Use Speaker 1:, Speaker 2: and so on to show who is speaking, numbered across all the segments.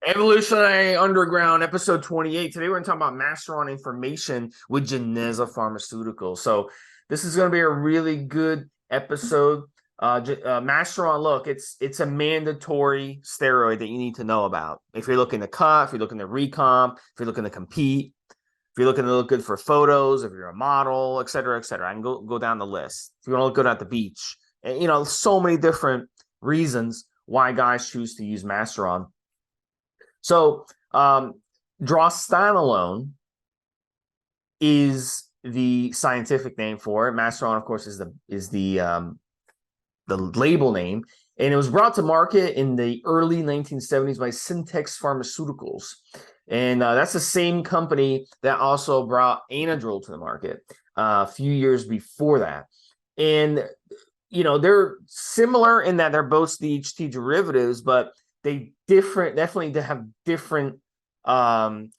Speaker 1: Evolutionary Underground, episode 28. Today we're going to talk about Masteron information with Geneza Pharmaceuticals. So this is going to be a really good episode. Masteron, look, it's a mandatory steroid that you need to know about. If you're looking to cut, if you're looking to recomp, if you're looking to compete, if you're looking to look good for photos, if you're a model, et cetera, et cetera. I can go down the list. If you want to look good at the beach. And, so many different reasons why guys choose to use Masteron. So Drostanolone is the scientific name for it. Masteron, of course, is the label name, and it was brought to market in the early 1970s by Syntex Pharmaceuticals, and that's the same company that also brought Anadrol to the market a few years before that. And they're similar in that they're both DHT derivatives, but they definitely have different end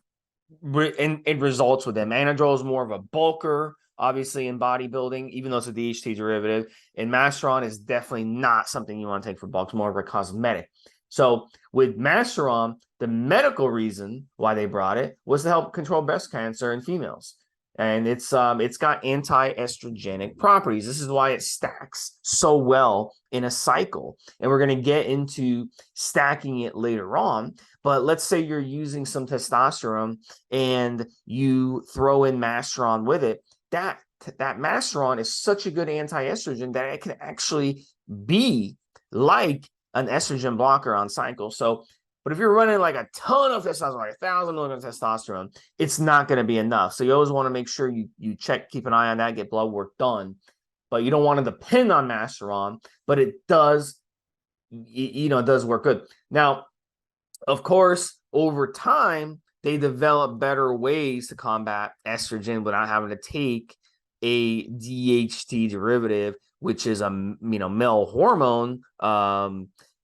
Speaker 1: results with them. Anadrol is more of a bulker, obviously, in bodybuilding, even though it's a DHT derivative. And Mastreron is definitely not something you want to take for bulk. It's more of a cosmetic. So with Mastreron, the medical reason why they brought it was to help control breast cancer in females. And it's got anti-estrogenic properties. This is why it stacks so well in a cycle. And we're going to get into stacking it later on. But let's say you're using some testosterone and you throw in Masteron with it. That Masteron is such a good anti-estrogen that it can actually be like an estrogen blocker on cycle. But if you're running like a ton of testosterone, like 1,000 milligrams of testosterone, it's not going to be enough. So you always want to make sure you check, keep an eye on that, get blood work done. But you don't want to depend on Masteron, but it does, it does work good. Now, of course, over time, they develop better ways to combat estrogen without having to take a DHT derivative, which is a male hormone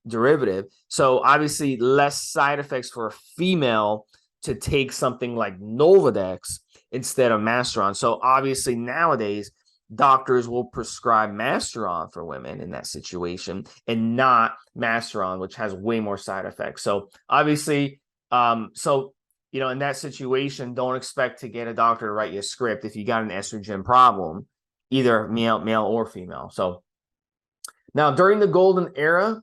Speaker 1: derivative. So obviously less side effects for a female to take something like Nolvadex instead of Masteron. So obviously nowadays doctors will prescribe Masteron for women in that situation and not Masteron, which has way more side effects. So obviously, in that situation, don't expect to get a doctor to write you a script if you got an estrogen problem, either male or female. So now during the golden era,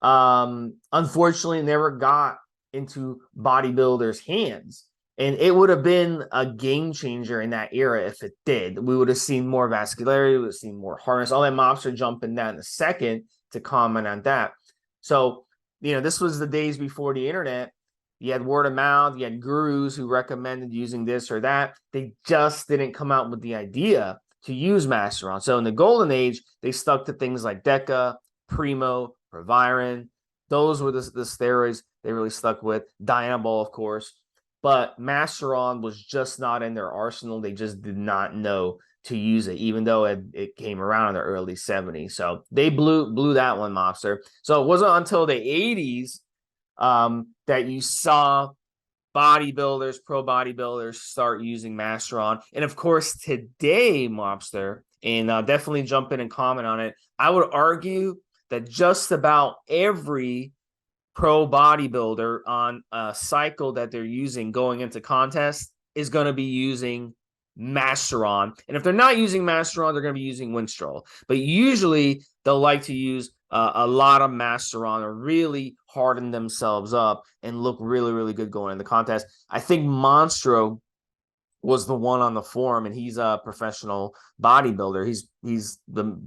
Speaker 1: unfortunately never got into bodybuilders' hands. And it would have been a game changer in that era if it did. We would have seen more vascularity, we would have seen more hardness. I'll let Mobster jump in that in a second to comment on that. So, this was the days before the internet. You had word of mouth, you had gurus who recommended using this or that. They just didn't come out with the idea to use Masteron. So in the golden age, they stuck to things like Deca, Primo, Proviron. Those were the steroids they really stuck with. Dianabol, of course. But Masteron was just not in their arsenal. They just did not know to use it, even though it came around in the early 70s. So they blew that one, Mobster. So it wasn't until the 80s that you saw bodybuilders, pro bodybuilders start using Masteron. And of course, today, Mobster, and definitely jump in and comment on it, I would argue that just about every pro bodybuilder on a cycle that they're using going into contests is going to be using Masteron. And if they're not using Masteron, they're going to be using Winstrol. But usually they'll like to use a lot of Masteron or really harden themselves up and look really, really good going in the contest. I think Monstro was the one on the forum, and he's a professional bodybuilder. He's the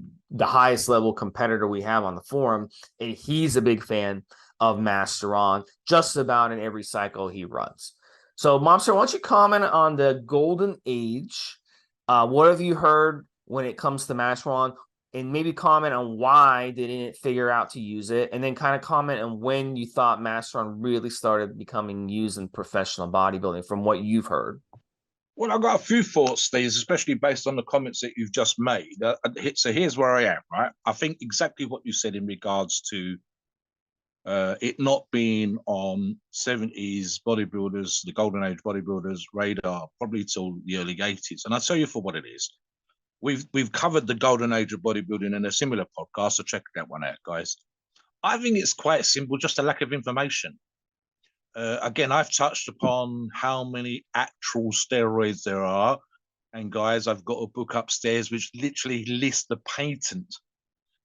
Speaker 1: highest level competitor we have on the forum, and he's a big fan of Masteron just about in every cycle he runs. So, Mobster, why don't you comment on the golden age? What have you heard when it comes to Masteron? And maybe comment on why they didn't figure out to use it, and then kind of comment on when you thought Masteron really started becoming used in professional bodybuilding from what you've heard.
Speaker 2: Well, I've got a few thoughts, Steve, especially based on the comments that you've just made. So here's where I am, right? I think exactly what you said in regards to it not being on 70s bodybuilders, the golden age bodybuilders radar, probably till the early 80s. And I'll tell you for what it is. We've covered the golden age of bodybuilding in a similar podcast, so check that one out, guys. I think it's quite simple, just a lack of information. Again, I've touched upon how many actual steroids there are. And guys, I've got a book upstairs which literally lists the patent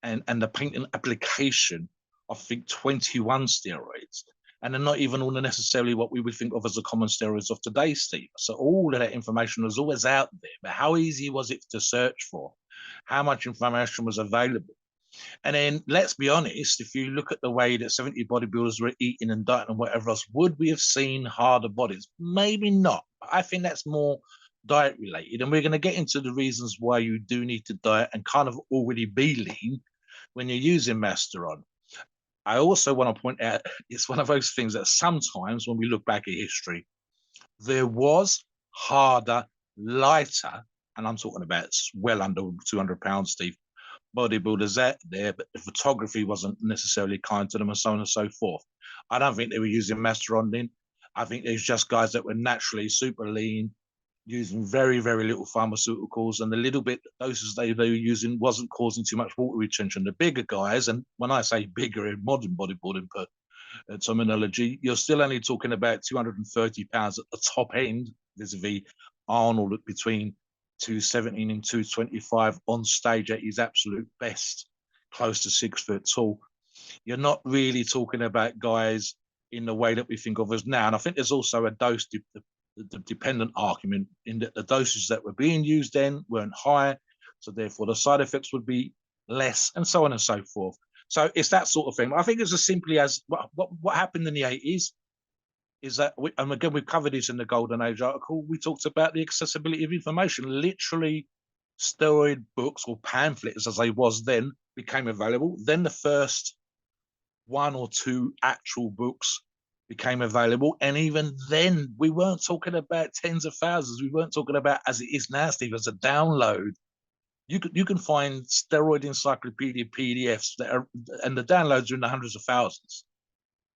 Speaker 2: and the patent application of, I think, 21 steroids. And they're not even all necessarily what we would think of as the common steroids of today, Steve. So all of that information was always out there. But how easy was it to search for? How much information was available? And then let's be honest, if you look at the way that 70 bodybuilders were eating and dieting and whatever else, would we have seen harder bodies? Maybe not. I think that's more diet related. And we're going to get into the reasons why you do need to diet and kind of already be lean when you're using Mastreron. I also want to point out, it's one of those things that sometimes when we look back at history, there was harder, lighter, and I'm talking about well under 200 pounds, Steve, bodybuilders out there, but the photography wasn't necessarily kind to them and so on and so forth. I don't think they were using Mastreron then. I think there's just guys that were naturally super lean, using very, very little pharmaceuticals, and the little bit doses they were using wasn't causing too much water retention. The bigger guys, and when I say bigger in modern bodybuilding terminology, you're still only talking about 230 pounds at the top end, vis-a-vis Arnold between 217 and 225 on stage at his absolute best, close to 6 foot tall. You're not really talking about guys in the way that we think of as now. And I think there's also a dose dependent argument in that the dosages that were being used then weren't high, so therefore the side effects would be less, and so on and so forth. So it's that sort of thing. I think it's as simply as what happened in the 80s is that, and again, we've covered this in the Golden Age article, we talked about the accessibility of information. Literally, steroid books or pamphlets, as they was then, became available. Then the first 1 or 2 actual books became available. And even then, we weren't talking about tens of thousands. We weren't talking about, as it is now, Steve, as a download. You can find steroid encyclopedia PDFs that are, and the downloads are in the hundreds of thousands.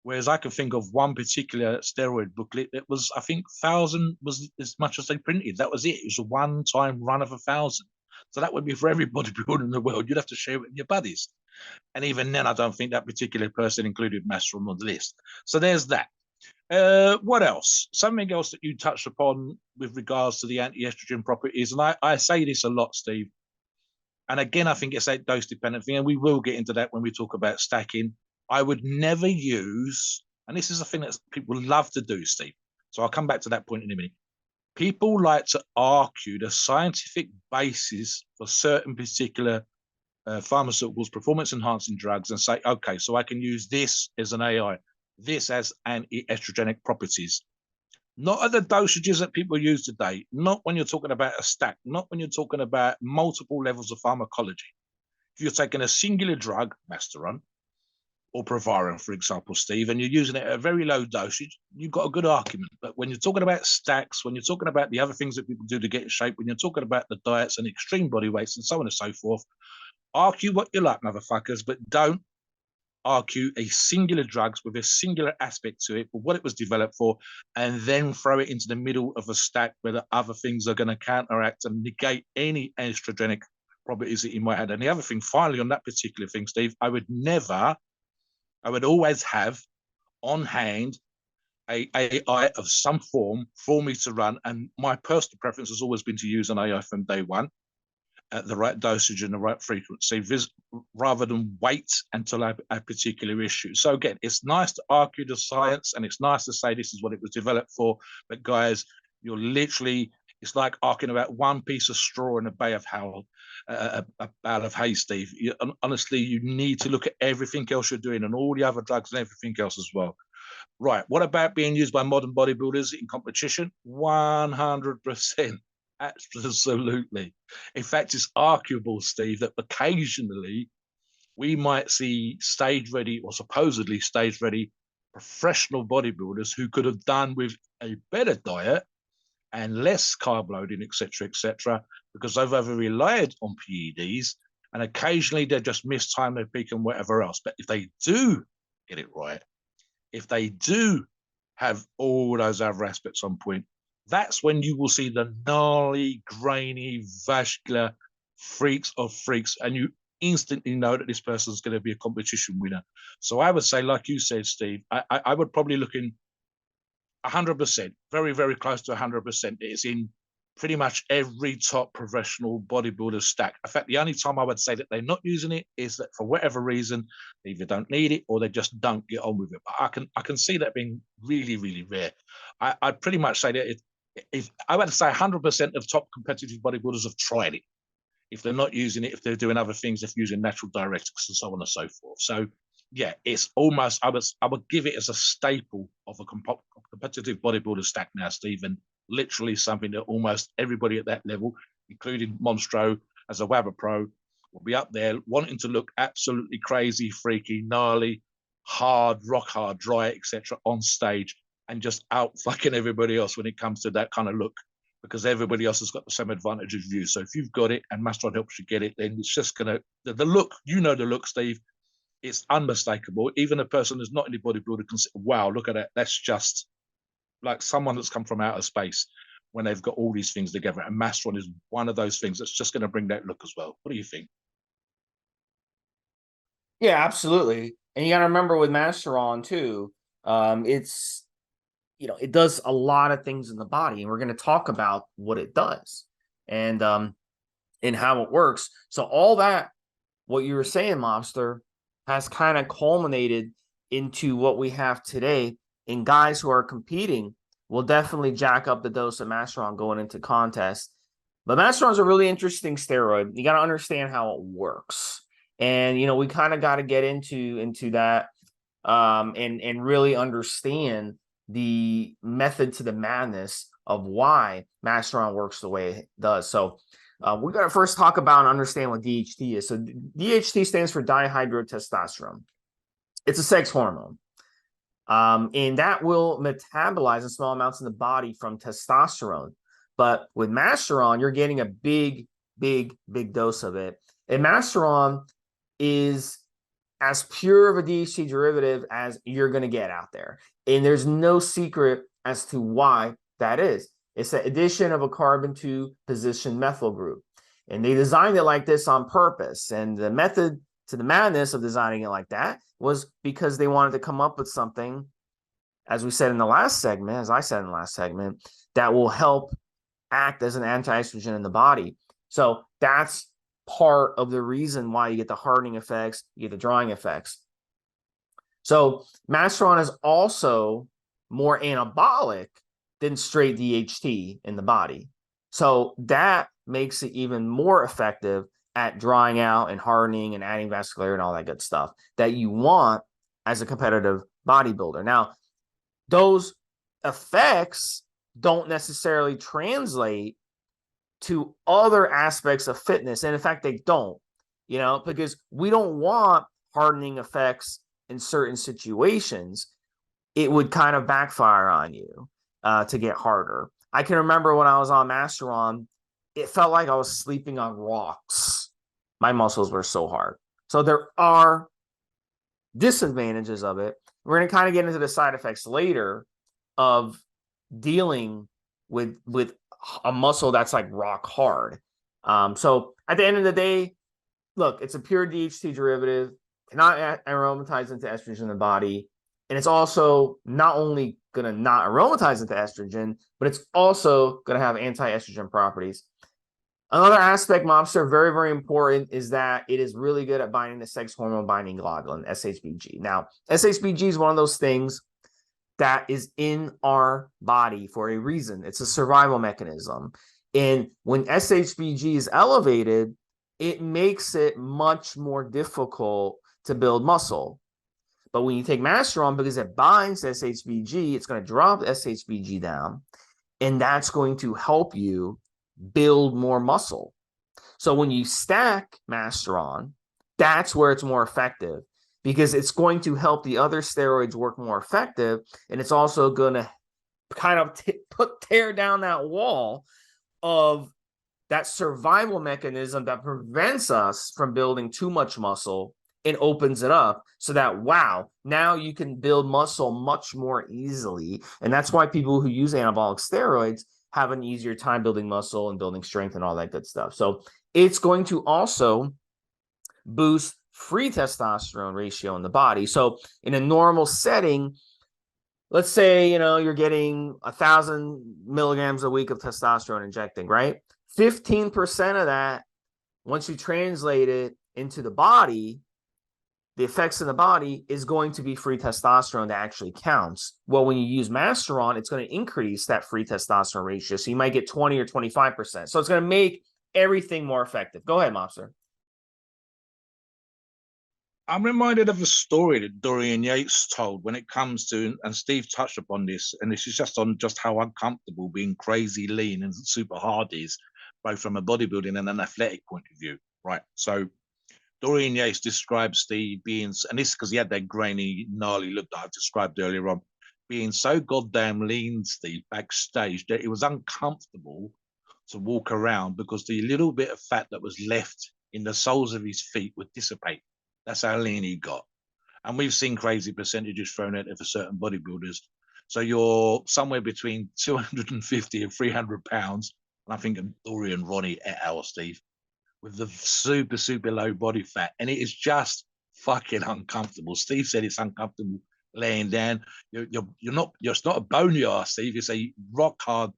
Speaker 2: Whereas I can think of one particular steroid booklet that was, I think, 1,000 was as much as they printed. That was it. It was a one-time run of 1,000. So that would be for every bodybuilder in the world. You'd have to share it with your buddies. And even then, I don't think that particular person included Masteron on the list. So there's that. What else? Something else that you touched upon with regards to the anti-estrogen properties, and I say this a lot, Steve. And again, I think it's a dose-dependent thing, and we will get into that when we talk about stacking. I would never use, and this is a thing that people love to do, Steve. So I'll come back to that point in a minute. People like to argue the scientific basis for certain particular pharmaceuticals, performance-enhancing drugs, and say, okay, so I can use this as an AI, this as anti-estrogenic properties. Not at the dosages that people use today, not when you're talking about a stack, not when you're talking about multiple levels of pharmacology. If you're taking a singular drug, Mastreron, or Proviron, for example, Steve, and you're using it at a very low dosage, you've got a good argument. But when you're talking about stacks, when you're talking about the other things that people do to get in shape, when you're talking about the diets and extreme body weights and so on and so forth, argue what you like, motherfuckers, but don't argue a singular drugs with a singular aspect to it, for what it was developed for, and then throw it into the middle of a stack where the other things are going to counteract and negate any estrogenic properties that you might have. And the other thing, finally, on that particular thing, Steve, I would always have on hand a AI of some form for me to run. And my personal preference has always been to use an AI from day one at the right dosage and the right frequency, rather than wait until a particular issue. So again, it's nice to argue the science, and it's nice to say this is what it was developed for. But guys, you're literally, it's like arguing about one piece of straw in a bale of hay, Steve. Honestly, you need to look at everything else you're doing and all the other drugs and everything else as well. Right. What about being used by modern bodybuilders in competition? 100%. Absolutely. In fact, it's arguable, Steve, that occasionally we might see stage ready or supposedly stage ready professional bodybuilders who could have done with a better diet and less carb loading, etc., because they've over relied on PEDs, and occasionally they just mistime their peak and whatever else. But if they do get it right, if they do have all those other aspects on point, that's when you will see the gnarly, grainy, vascular freaks of freaks, and you instantly know that this person's going to be a competition winner. So I would say, like you said, Steve, I would probably look in 100%, very, very close to 100%. It's in pretty much every top professional bodybuilder stack. In fact, the only time I would say that they're not using it is that for whatever reason, they either don't need it or they just don't get on with it. But I can see that being really, really rare. I'd pretty much say that if I would say 100% of top competitive bodybuilders have tried it. If they're not using it, if they're doing other things, if using natural diuretics and so on and so forth. So yeah, it's almost, I would give it as a staple of a competitive bodybuilder stack now, Stephen. Literally something that almost everybody at that level, including Monstro as a WABA pro, will be up there wanting to look absolutely crazy, freaky, gnarly, hard, rock hard, dry, etc. on stage, and just out fucking everybody else when it comes to that kind of look, because everybody else has got the same advantage as you. So if you've got it and Masteron helps you get it, then it's just gonna, the look, you know, the look, Steve, it's unmistakable. Even a person who's not in the bodybuilder can say, wow, look at that. That's just like someone that's come from outer space when they've got all these things together. And Masteron is one of those things that's just going to bring that look as well. What do you think?
Speaker 1: Yeah, absolutely. And you got to remember with Masteron too, it's, you know, it does a lot of things in the body, and we're going to talk about what it does and how it works. So all that, what you were saying, Mobster, has kind of culminated into what we have today. In guys who are competing will definitely jack up the dose of Masteron going into contests. But Masteron is a really interesting steroid. You got to understand how it works. And, you know, we kind of got to get into that and really understand the method to the madness of why Masteron works the way it does. So we're going to first talk about and understand what DHT is. So DHT stands for dihydrotestosterone. It's a sex hormone. And that will metabolize in small amounts in the body from testosterone. But with Masteron, you're getting a big dose of it. And Masteron is as pure of a DHT derivative as you're going to get out there. And there's no secret as to why that is. It's the addition of a carbon 2 position methyl group. And they designed it like this on purpose. And the method to the madness of designing it like that was because they wanted to come up with something, as we said in the last segment, as I said in the last segment, that will help act as an anti-estrogen in the body. So that's part of the reason why you get the hardening effects, you get the drying effects. So Masteron is also more anabolic than straight DHT in the body. So that makes it even more effective at drying out and hardening and adding vascular and all that good stuff that you want as a competitive bodybuilder. Now, those effects don't necessarily translate to other aspects of fitness. And in fact, they don't, you know, because we don't want hardening effects in certain situations. It would kind of backfire on you to get harder. I can remember when I was on Masteron, it felt like I was sleeping on rocks. My muscles were so hard. So there are disadvantages of it. We're going to kind of get into the side effects later of dealing with a muscle that's like rock hard. So at the end of the day, look, it's a pure DHT derivative, cannot aromatize into estrogen in the body. And it's also not only going to not aromatize into estrogen, but it's also going to have anti-estrogen properties. Another aspect, Mobster, very, very important, is that it is really good at binding the sex hormone binding globulin, SHBG. Now, SHBG is one of those things that is in our body for a reason. It's a survival mechanism. And when SHBG is elevated, it makes it much more difficult to build muscle. But when you take Masteron, because it binds SHBG, it's going to drop SHBG down, and that's going to help you build more muscle. So when you stack Masteron, that's where it's more effective, because it's going to help the other steroids work more effective, and it's also going to kind of tear down that wall of that survival mechanism that prevents us from building too much muscle and opens it up so that, wow, now you can build muscle much more easily. And that's why people who use anabolic steroids have an easier time building muscle and building strength and all that good stuff. So it's going to also boost free testosterone ratio in the body. So in a normal setting, let's say, you're getting 1,000 milligrams a week of testosterone injecting, right? 15% of that, once you translate it into the body, the effects in the body is going to be free testosterone that actually counts. Well, when you use Mastreron, it's going to increase that free testosterone ratio. So you might get 20 or 25%. So it's going to make everything more effective. Go ahead, Mobster.
Speaker 2: I'm reminded of a story that Dorian Yates told when it comes to, and Steve touched upon this, and this is just on just how uncomfortable being crazy lean and super hard is, both from a bodybuilding and an athletic point of view, right? So Dorian Yates describes Steve being, and this is because he had that grainy, gnarly look that I described earlier on, being so goddamn lean, Steve, backstage that it was uncomfortable to walk around because the little bit of fat that was left in the soles of his feet would dissipate. That's how lean he got. And we've seen crazy percentages thrown out there for certain bodybuilders. So you're somewhere between 250 and 300 pounds. And I think Dorian Ronnie et al, Steve, with the super, super low body fat. And it is just fucking uncomfortable. Steve said it's uncomfortable laying down. It's not a bony ass, Steve. It's a rock hard,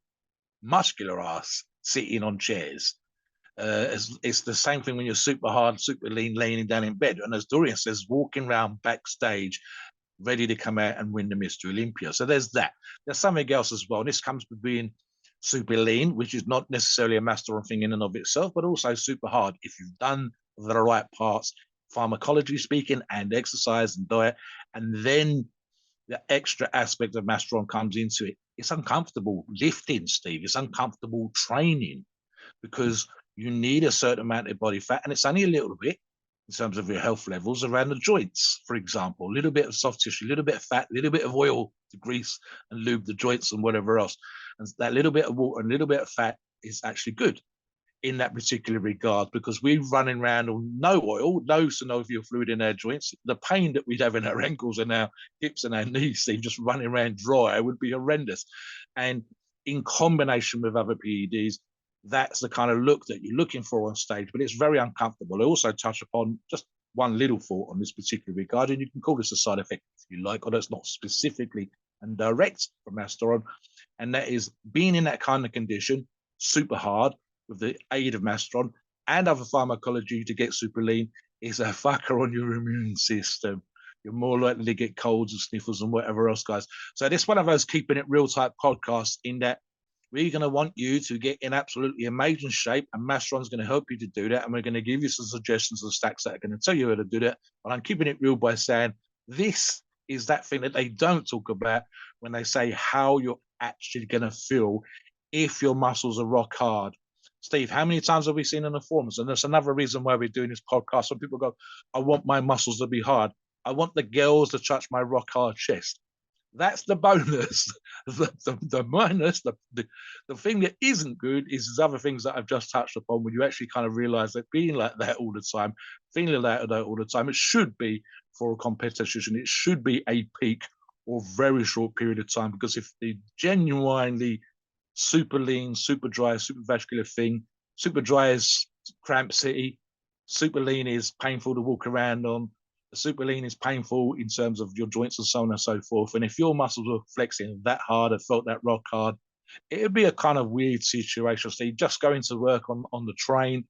Speaker 2: muscular ass sitting on chairs. It's the same thing when you're super hard, super lean, laying down in bed. And as Dorian says, walking around backstage, ready to come out and win the Mr. Olympia. So there's that. There's something else as well. And this comes with being super lean, which is not necessarily a Masteron thing in and of itself, but also super hard. If you've done the right parts, pharmacology speaking, and exercise and diet, and then the extra aspect of Masteron comes into it. It's uncomfortable lifting, Steve. It's uncomfortable training because you need a certain amount of body fat, and it's only a little bit in terms of your health levels around the joints, for example, a little bit of soft tissue, a little bit of fat, a little bit of oil to grease and lube the joints and whatever else. And that little bit of water and a little bit of fat is actually good in that particular regard because we're running around on no oil, no synovial fluid in our joints. The pain that we'd have in our ankles and our hips and our knees, Steve, just running around dry would be horrendous. And in combination with other PEDs, that's the kind of look that you're looking for on stage, but it's very uncomfortable. I also touch upon just one little thought on this particular regard, and you can call this a side effect if you like, although it's not specifically and direct from Masteron, and that is being in that kind of condition, super hard, with the aid of Masteron and other pharmacology to get super lean, is a fucker on your immune system. You're more likely to get colds and sniffles and whatever else, guys. So this is one of those keeping it real type podcasts in that we're going to want you to get in absolutely amazing shape, and Masteron's going to help you to do that. And we're going to give you some suggestions of stacks that are going to tell you how to do that. But I'm keeping it real by saying this is that thing that they don't talk about when they say how you're actually going to feel if your muscles are rock hard. Steve, how many times have we seen in the forums? And that's another reason why we're doing this podcast. When people go, I want my muscles to be hard. I want the girls to touch my rock hard chest. That's the bonus. The minus, the thing that isn't good is other things that I've just touched upon when you actually kind of realize that being like that all the time, feeling like that all the time, it should be for a competition. It should be a peak or very short period of time, because if the genuinely super lean, super dry, super vascular thing, super dry is cramp city, super lean is painful to walk around on, super lean is painful in terms of your joints and so on and so forth. And if your muscles were flexing that hard and felt that rock hard, it would be a kind of weird situation. So just going to work on the train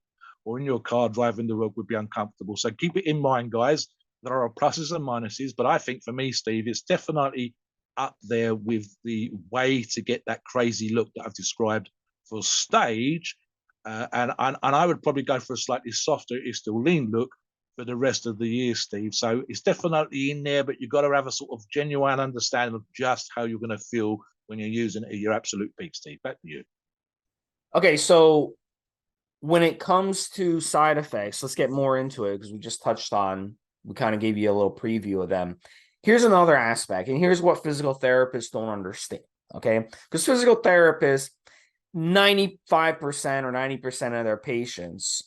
Speaker 2: or in your car driving to work would be uncomfortable. So keep it in mind, guys. There are pluses and minuses, but I think for me, Steve, it's definitely up there with the way to get that crazy look that I've described for stage. And I would probably go for a slightly softer, it's still lean look for the rest of the year, Steve. So it's definitely in there, but you've got to have a sort of genuine understanding of just how you're going to feel when you're using it at your absolute peak, Steve. Back to you.
Speaker 1: Okay, so when it comes to side effects, let's get more into it because we kind of gave you a little preview of them. Here's another aspect, and here's what physical therapists don't understand, okay? Because physical therapists, 95% or 90% of their patients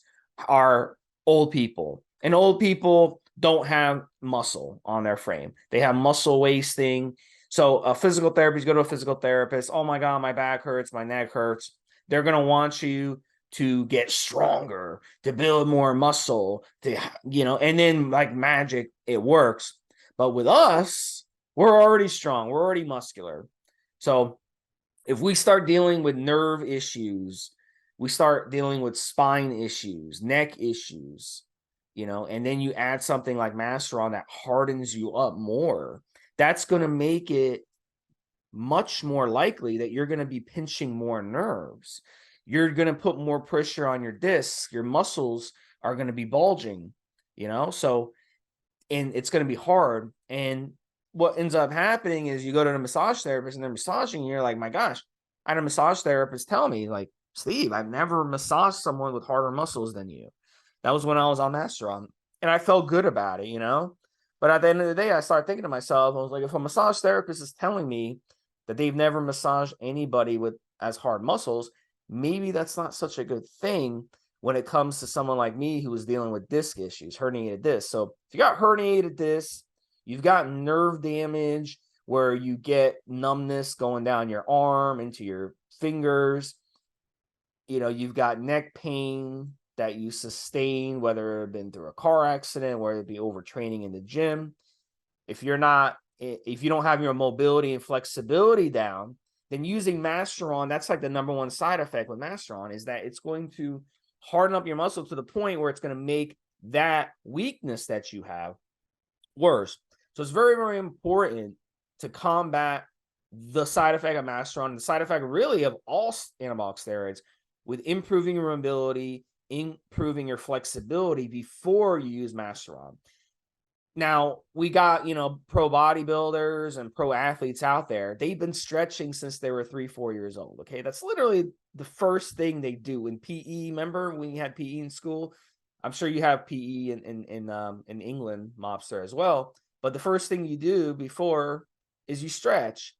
Speaker 1: are old people. And old people don't have muscle on their frame. They have muscle wasting. So a physical therapist, go to a physical therapist. Oh my God, my back hurts, my neck hurts. They're going to want you to get stronger, to build more muscle, and then like magic, it works. But with us, We're already strong. We're already muscular. So if we start dealing with nerve issues, we start dealing with spine issues, neck issues, and then you add something like Masteron that hardens you up more, that's going to make it much more likely that you're going to be pinching more nerves. You're going to put more pressure on your discs. Your muscles are going to be bulging, so, and it's going to be hard. And what ends up happening is you go to the massage therapist and they're massaging you. You're like, my gosh, I had a massage therapist tell me, like, Steve, I've never massaged someone with harder muscles than you. That was when I was on Masteron, and I felt good about it, But at the end of the day, I started thinking to myself, I was like, if a massage therapist is telling me that they've never massaged anybody with as hard muscles, maybe that's not such a good thing when it comes to someone like me who was dealing with disc issues, herniated discs. So if you got herniated discs, you've got nerve damage where you get numbness going down your arm into your fingers, you've got neck pain that you sustain, whether it's been through a car accident, whether it be overtraining in the gym. If you don't have your mobility and flexibility down, then using Masteron, that's like the number one side effect with Masteron, is that it's going to harden up your muscle to the point where it's going to make that weakness that you have worse. So it's very, very important to combat the side effect of Masteron, the side effect really of all anabolic steroids, with improving your mobility, improving your flexibility before you use Masteron. Now, we got, pro bodybuilders and pro athletes out there. They've been stretching since they were 3-4 years old. Okay. That's literally the first thing they do in PE. Remember when you had PE in school? I'm sure you have PE in England, Mobster, as well. But the first thing you do before is you stretch.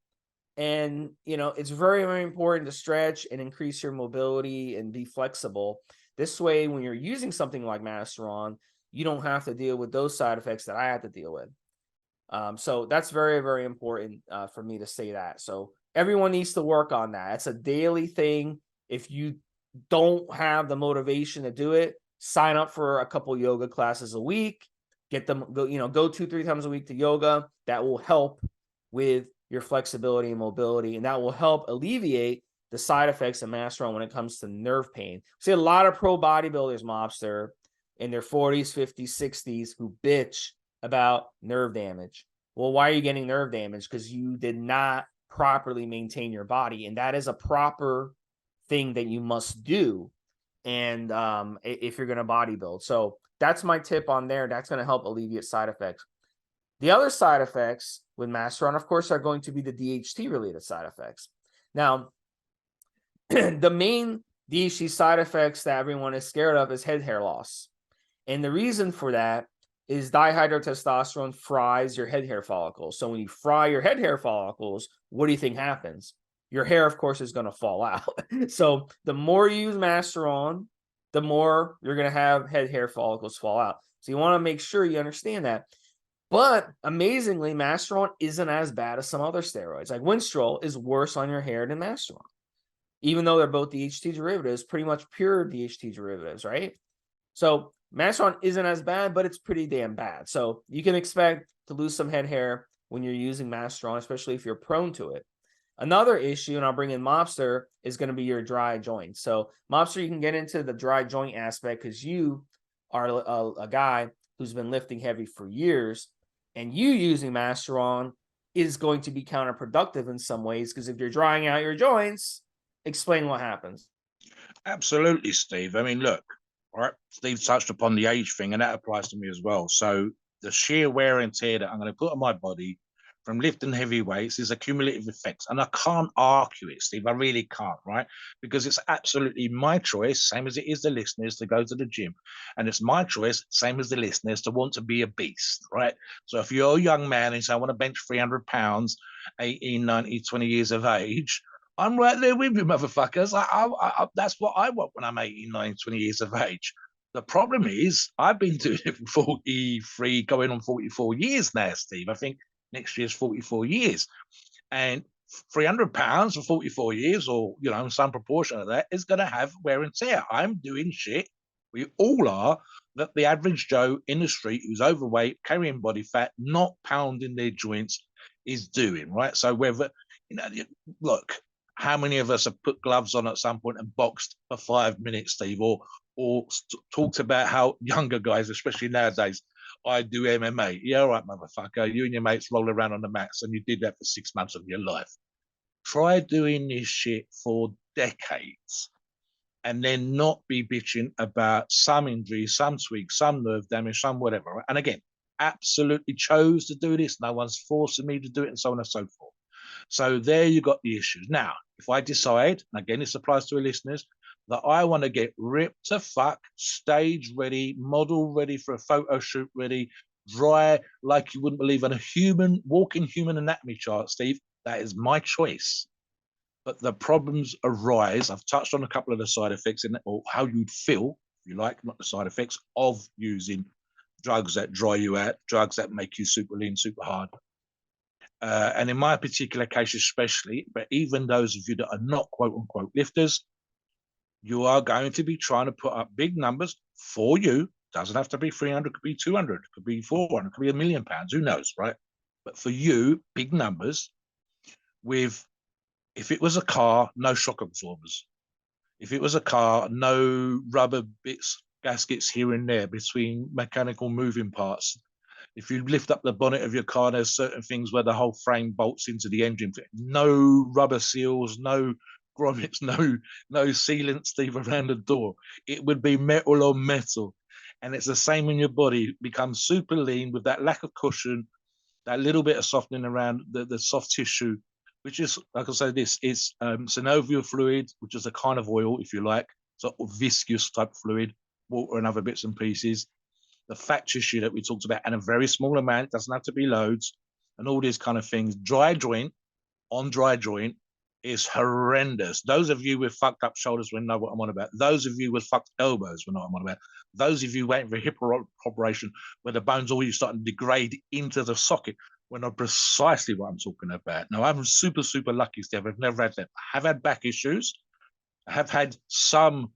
Speaker 1: And, it's very, very important to stretch and increase your mobility and be flexible. This way, when you're using something like Masteron, you don't have to deal with those side effects that I had to deal with. So that's very, very important for me to say that. So everyone needs to work on that. It's a daily thing. If you don't have the motivation to do it, sign up for a couple yoga classes a week. Get them, go 2-3 times a week to yoga. That will help with your flexibility and mobility, and that will help alleviate the side effects of Masteron when it comes to nerve pain. See a lot of pro bodybuilders, Mobster, in their 40s, 50s, 60s who bitch about nerve damage. Well, why are you getting nerve damage? Because you did not properly maintain your body, and that is a proper thing that you must do. And if you're going to bodybuild, so that's my tip on there. That's going to help alleviate side effects. The other side effects with Masteron, of course, are going to be the DHT related side effects. Now, the main DHT side effects that everyone is scared of is head hair loss. And the reason for that is dihydrotestosterone fries your head hair follicles. So when you fry your head hair follicles, what do you think happens? Your hair, of course, is going to fall out. So the more you use Masteron, the more you're going to have head hair follicles fall out. So you want to make sure you understand that. But amazingly, Masteron isn't as bad as some other steroids. Like Winstrol is worse on your hair than Masteron, even though they're both DHT derivatives, pretty much pure DHT derivatives, right? So Masteron isn't as bad, but it's pretty damn bad. So you can expect to lose some head hair when you're using Masteron, especially if you're prone to it. Another issue, and I'll bring in Mobster, is going to be your dry joints. So Mobster, you can get into the dry joint aspect because you are a guy who's been lifting heavy for years, and you using Masteron is going to be counterproductive in some ways, because if you're drying out your joints, explain what happens.
Speaker 2: Absolutely, Steve. I mean, look, all right, Steve touched upon the age thing, and that applies to me as well. So the sheer wear and tear that I'm going to put on my body from lifting heavy weights is a cumulative effect. And I can't argue it, Steve. I really can't, right? Because it's absolutely my choice, same as it is the listeners, to go to the gym. And it's my choice, same as the listeners, to want to be a beast, right? So if you're a young man and say, I want to bench 300 pounds, 18, 19, 20 years of age, I'm right there with you, motherfuckers. That's what I want when I'm 18, 19, 20 years of age. The problem is I've been doing it for 43, going on 44 years now, Steve. I think next year's 44 years. And 300 pounds for 44 years, or, some proportion of that, is going to have wear and tear. I'm doing shit, we all are, that the average Joe in the street who's overweight, carrying body fat, not pounding their joints, is doing, right? So whether, look, how many of us have put gloves on at some point and boxed for 5 minutes, Steve, or talked about how younger guys, especially nowadays, I do MMA. Yeah, all right, motherfucker. You and your mates roll around on the mats and you did that for 6 months of your life. Try doing this shit for decades and then not be bitching about some injury, some tweak, some nerve damage, some whatever. And again, absolutely chose to do this. No one's forcing me to do it, and so on and so forth. So there you got the issues. Now, if I decide, and again, this applies to our listeners, that I want to get ripped to fuck, stage ready, model ready for a photo shoot ready, dry like you wouldn't believe on a human, walking human anatomy chart, Steve, that is my choice. But the problems arise. I've touched on a couple of the side effects in that, or how you'd feel, if you like, not the side effects of using drugs that dry you out, drugs that make you super lean, super hard. And in my particular case, especially, but even those of you that are not quote unquote lifters, you are going to be trying to put up big numbers for you. Doesn't have to be 300, could be 200, could be 400, could be £1 million, who knows, right? But for you, big numbers with, if it was a car, no shock absorbers. If it was a car, no rubber bits, gaskets here and there between mechanical moving parts. If you lift up the bonnet of your car, there's certain things where the whole frame bolts into the engine. No rubber seals, no grommets, no sealant, Steve, around the door. It would be metal on metal. And it's the same in your body. It becomes super lean with that lack of cushion, that little bit of softening around the soft tissue, which is, like I say, this is synovial fluid, which is a kind of oil, if you like, sort of viscous type fluid, water and other bits and pieces. The fat tissue that we talked about, and a very small amount, it doesn't have to be loads, and all these kind of things. Dry joint on dry joint is horrendous. Those of you with fucked up shoulders will know what I'm on about. Those of you with fucked elbows will know what I'm on about. Those of you waiting for a hip operation where the bones already starting to degrade into the socket will know precisely what I'm talking about. Now, I'm super, super lucky, Steve. I've never had that. I have had back issues. I have had some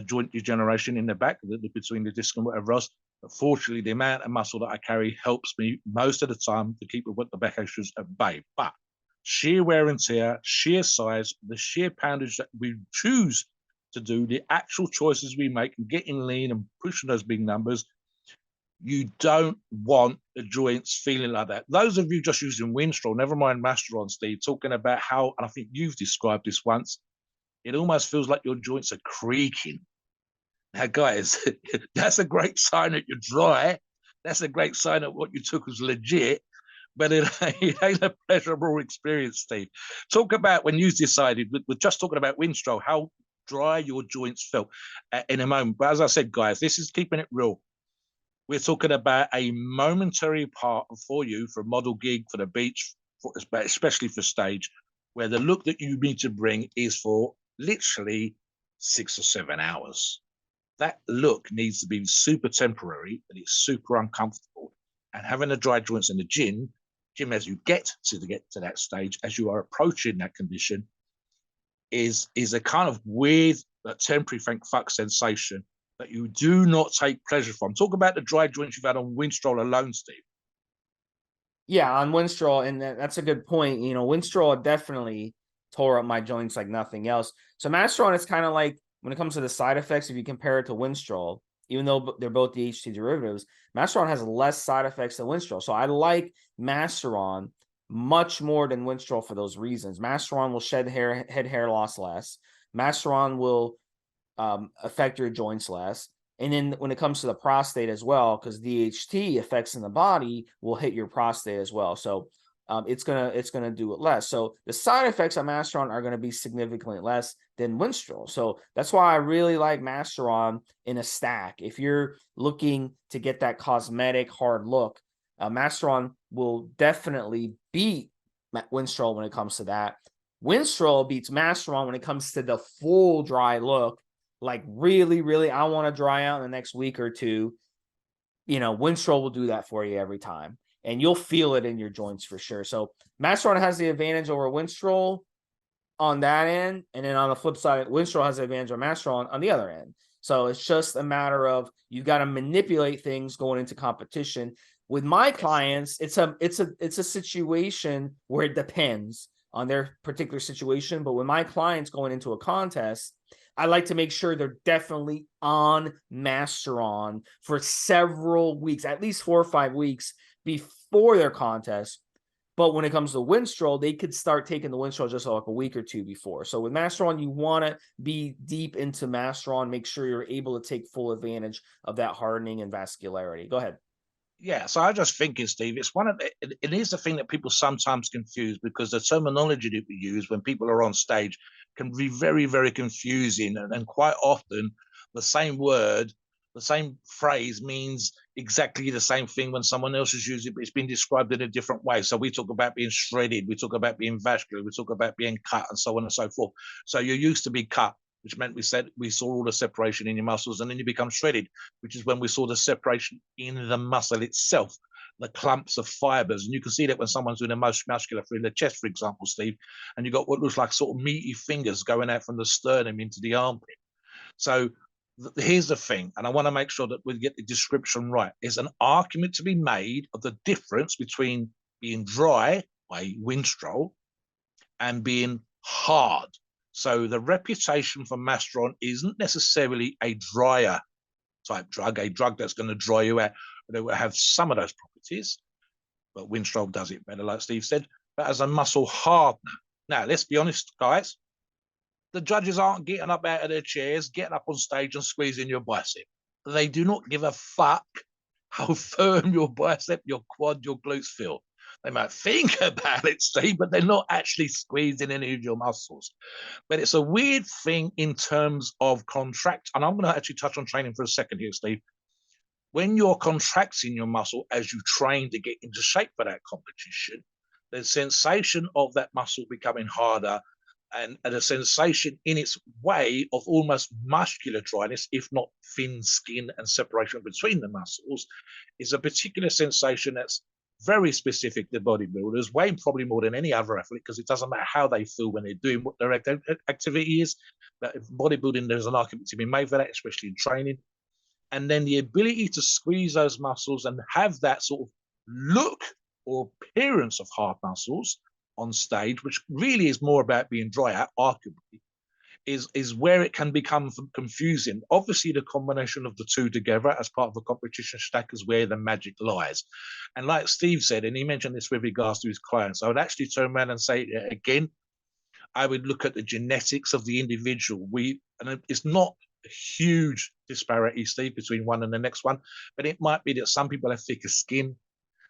Speaker 2: joint degeneration in the back, between the disc and whatever else. But fortunately, the amount of muscle that I carry helps me most of the time to keep the back issues at bay. But sheer wear and tear, sheer size, the sheer poundage that we choose to do, the actual choices we make, and getting lean and pushing those big numbers, you don't want the joints feeling like that. Those of you just using Winstrol, never mind Mastreron, Steve, talking about how, and I think you've described this once, it almost feels like your joints are creaking. Now, guys, that's a great sign that you're dry. That's a great sign that what you took was legit, but it ain't a pleasurable experience, Steve. Talk about when you decided, we're just talking about Winstrol, how dry your joints felt in a moment. But as I said, guys, this is keeping it real. We're talking about a momentary part for you, for a model gig, for the beach, especially for stage, where the look that you need to bring is for literally 6 or 7 hours. That look needs to be super temporary, and it's super uncomfortable. And having the dry joints in the gym, as you get to that stage, as you are approaching that condition, is a kind of weird, temporary thank fuck sensation that you do not take pleasure from. Talk about the dry joints you've had on Winstrol alone, Steve.
Speaker 1: Yeah, on Winstrol, and that's a good point. You know, Winstrol definitely tore up my joints like nothing else. So Mastreron is kind of like, when it comes to the side effects, if you compare it to Winstrol, even though they're both DHT derivatives, Mastreron has less side effects than Winstrol. So I like Mastreron much more than Winstrol for those reasons. Mastreron will shed head hair loss less. Mastreron will affect your joints less. And then when it comes to the prostate as well, because DHT effects in the body will hit your prostate as well. So it's gonna do it less. So the side effects on Mastreron are gonna be significantly less than Winstrol. So that's why I really like Mastreron in a stack. If you're looking to get that cosmetic hard look, Mastreron will definitely beat Winstrol when it comes to that. Winstrol beats Mastreron when it comes to the full dry look. Like really, really, I want to dry out in the next week or two. You know, Winstrol will do that for you every time, and you'll feel it in your joints for sure. So Mastreron has the advantage over Winstrol on that end, and then on the flip side, Winstrol has the advantage over Mastreron on the other end. So it's just a matter of you got to manipulate things going into competition. With my clients, it's a situation where it depends on their particular situation. But with my clients going into a contest, I like to make sure they're definitely on Mastreron for several weeks, at least 4 or 5 weeks before their contest. But when it comes to Winstrol, they could start taking the Winstrol just like a week or two before. So with Mastreron, you want to be deep into Mastreron, make sure you're able to take full advantage of that hardening and vascularity. Go ahead.
Speaker 2: Yeah, so I was just thinking, Steve, it's one of the, it is the thing that people sometimes confuse, because the terminology that we use when people are on stage can be very, very confusing. And quite often the same word, the same phrase means exactly the same thing when someone else is using it, but it's been described in a different way. So we talk about being shredded, we talk about being vascular, we talk about being cut, and so on and so forth. So you used to be cut, which meant we saw all the separation in your muscles, and then you become shredded, which is when we saw the separation in the muscle itself, the clumps of fibers. And you can see that when someone's doing the most muscular through the chest, for example, Steve, and you've got what looks like sort of meaty fingers going out from the sternum into the armpit. So here's the thing, and I want to make sure that we get the description right. There's an argument to be made of the difference between being dry, by Winstrol, and being hard. So the reputation for Mastreron isn't necessarily a drier type drug, a drug that's going to dry you out, but it will have some of those properties. But Winstrol does it better, like Steve said, but as a muscle hardener. Now, let's be honest, guys. The judges aren't getting up out of their chairs, getting up on stage and squeezing your bicep. They do not give a fuck how firm your bicep, your quad, your glutes feel. They might think about it, Steve, but they're not actually squeezing any of your muscles. But it's a weird thing in terms of contract. And I'm going to actually touch on training for a second here, Steve. When you're contracting your muscle as you train to get into shape for that competition, the sensation of that muscle becoming harder and a sensation in its way of almost muscular dryness, if not thin skin and separation between the muscles, is a particular sensation that's very specific to bodybuilders, way probably more than any other athlete, because it doesn't matter how they feel when they're doing what their activity is. But bodybuilding, there's an argument to be made for that, especially in training. And then the ability to squeeze those muscles and have that sort of look or appearance of hard muscles on stage, which really is more about being dry, arguably, is where it can become confusing. Obviously, the combination of the two together as part of a competition stack is where the magic lies. And like Steve said, and he mentioned this with regards to his clients, I would actually turn around and say again, I would look at the genetics of the individual. And it's not a huge disparity, Steve, between one and the next one, but it might be that some people have thicker skin.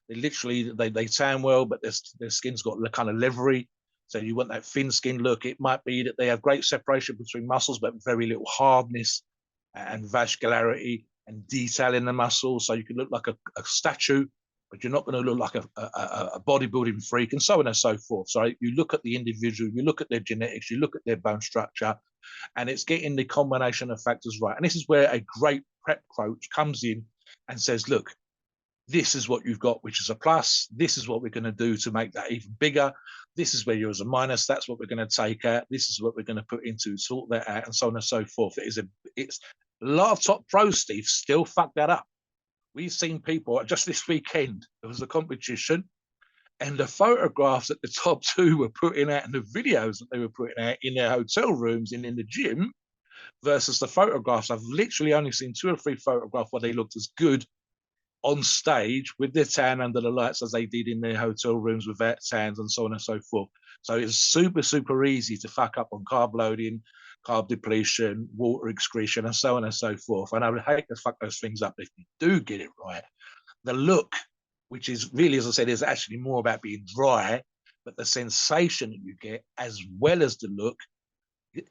Speaker 2: They tan well, but their skin's got kind of leathery. So you want that thin skin look. It might be that they have great separation between muscles, but very little hardness and vascularity and detail in the muscles. So you can look like a statue, but you're not going to look like a bodybuilding freak, and so on and so forth. So you look at the individual, you look at their genetics, you look at their bone structure, and it's getting the combination of factors right. And this is where a great prep coach comes in and says, look, this is what you've got, which is a plus. This is what we're going to do to make that even bigger. This is where you're as a minus. That's what we're going to take out. This is what we're going to put into, sort that out, and so on and so forth. It's a lot of top pros, Steve, still fuck that up. We've seen people, just this weekend, there was a competition, and the photographs that the top two were putting out and the videos that they were putting out in their hotel rooms and in the gym versus the photographs. I've literally only seen 2 or 3 photographs where they looked as good on stage with their tan under the lights as they did in their hotel rooms without tans, and so on and so forth. So it's super, super easy to fuck up on carb loading, carb depletion, water excretion, and so on and so forth. And I would hate to fuck those things up if you do get it right. The look, which is really, as I said, is actually more about being dry, but the sensation that you get as well as the look,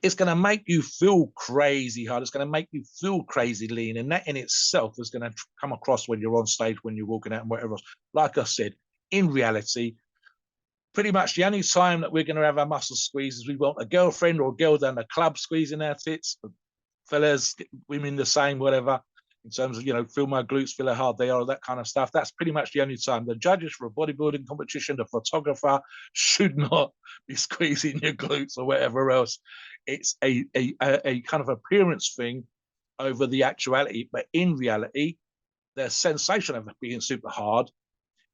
Speaker 2: it's going to make you feel crazy hard. It's going to make you feel crazy lean. And that in itself is going to come across when you're on stage, when you're walking out and whatever else. Like I said, in reality, pretty much the only time that we're going to have our muscles squeezed is we want a girlfriend or a girl down the club squeezing our tits. Fellas, women the same, whatever. In terms of, feel my glutes, feel how hard they are, that kind of stuff. That's pretty much the only time. The judges for a bodybuilding competition, the photographer should not be squeezing your glutes or whatever else. It's a kind of appearance thing over the actuality. But in reality, the sensation of it being super hard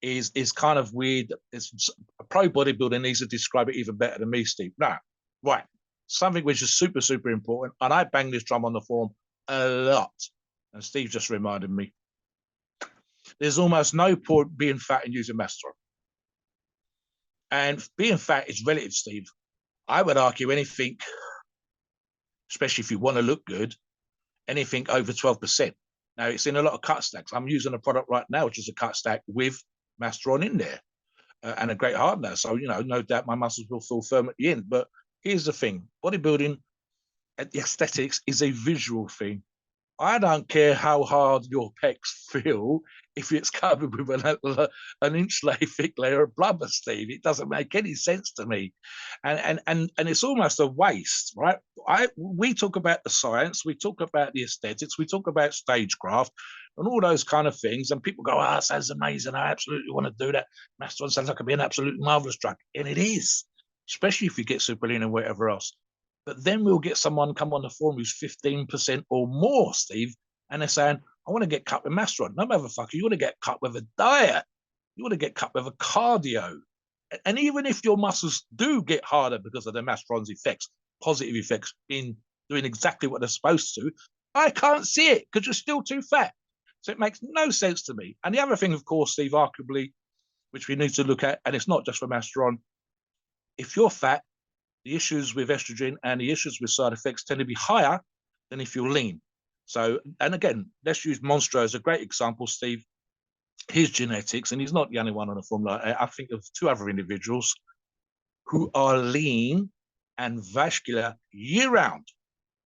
Speaker 2: is kind of weird. It's pro bodybuilder needs to describe it even better than me, Steve. Now, right, something which is super, super important, and I bang this drum on the forum a lot, and Steve just reminded me. There's almost no point being fat and using Masteron. And being fat is relative, Steve. I would argue anything, especially if you want to look good, anything over 12%. Now, it's in a lot of cut stacks. I'm using a product right now, which is a cut stack with Mastreron in there and a great hardener. So, you know, no doubt my muscles will feel firm at the end. But here's the thing. Bodybuilding, the aesthetics is a visual thing. I don't care how hard your pecs feel if it's covered with an inch thick layer of blubber, Steve. It doesn't make any sense to me, and it's almost a waste, right? We talk about the science, we talk about the aesthetics, we talk about stagecraft, and all those kind of things. And people go, "Oh, that sounds amazing! I absolutely want to do that. Mastodon sounds like it'd be an absolutely marvelous drug," and it is, especially if you get super lean and whatever else. But then we'll get someone come on the forum who's 15% or more, Steve, and they're saying, I want to get cut with Mastreron. No, motherfucker, you want to get cut with a diet. You want to get cut with a cardio. And even if your muscles do get harder because of the Mastron's effects, positive effects in doing exactly what they're supposed to, I can't see it because you're still too fat. So it makes no sense to me. And the other thing, of course, Steve, arguably, which we need to look at, and it's not just for Mastreron, if you're fat, the issues with estrogen and the issues with side effects tend to be higher than if you're lean. So, and again, let's use Monstro as a great example, Steve. His genetics, and he's not the only one on the formula. I think of two other individuals who are lean and vascular year round.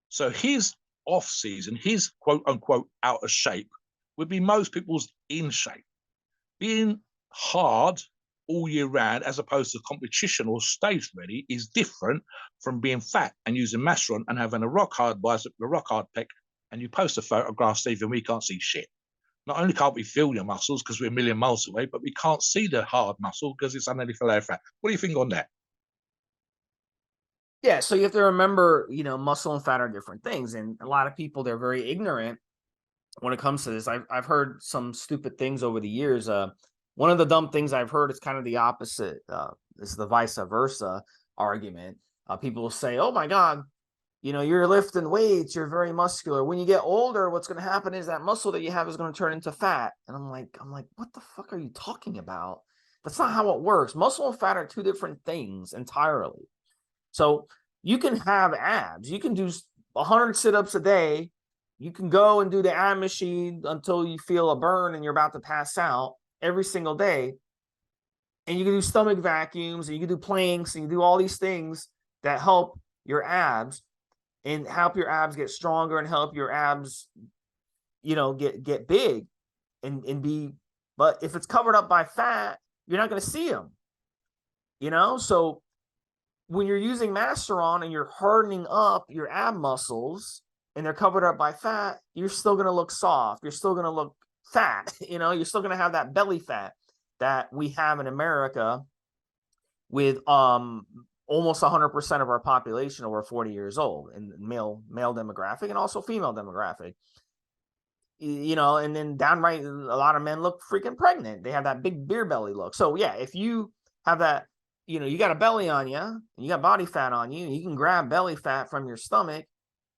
Speaker 2: So his off season, his quote unquote out of shape, would be most people's in shape. Being hard all year round, as opposed to competition or stage ready, is different from being fat and using Mastreron and having a rock hard bicep, a rock hard pec, and you post a photograph, Steve, and we can't see shit. Not only can't we feel your muscles because we're a million miles away, but we can't see the hard muscle because it's underneath a layer of fat. What do you think on that?
Speaker 1: Yeah, so you have to remember, you know, muscle and fat are different things, and a lot of people, they're very ignorant when it comes to this. I've heard some stupid things over the years. One of the dumb things I've heard is kind of the opposite. Is the vice versa argument. People will say, "Oh my God, you know, you're lifting weights, you're very muscular. When you get older, what's going to happen is that muscle that you have is going to turn into fat." And I'm like, what the fuck are you talking about? That's not how it works. Muscle and fat are two different things entirely. So you can have abs. You can do 100 sit-ups a day. You can go and do the ab machine until you feel a burn and you're about to pass out every single day. And you can do stomach vacuums, and you can do planks, and you can do all these things that help your abs and help your abs get stronger and help your abs, you know, get big and be. But if it's covered up by fat, you're not going to see them, you know? So when you're using Mastreron and you're hardening up your ab muscles and they're covered up by fat, you're still going to look soft. You're still going to look fat. You know, you're still going to have that belly fat that we have in America with almost 100% of our population over 40 years old, and male demographic and also female demographic. You know, and then downright, a lot of men look freaking pregnant. They have that big beer belly look. So yeah, if you have that, you know, you got a belly on you and you got body fat on you, and you can grab belly fat from your stomach,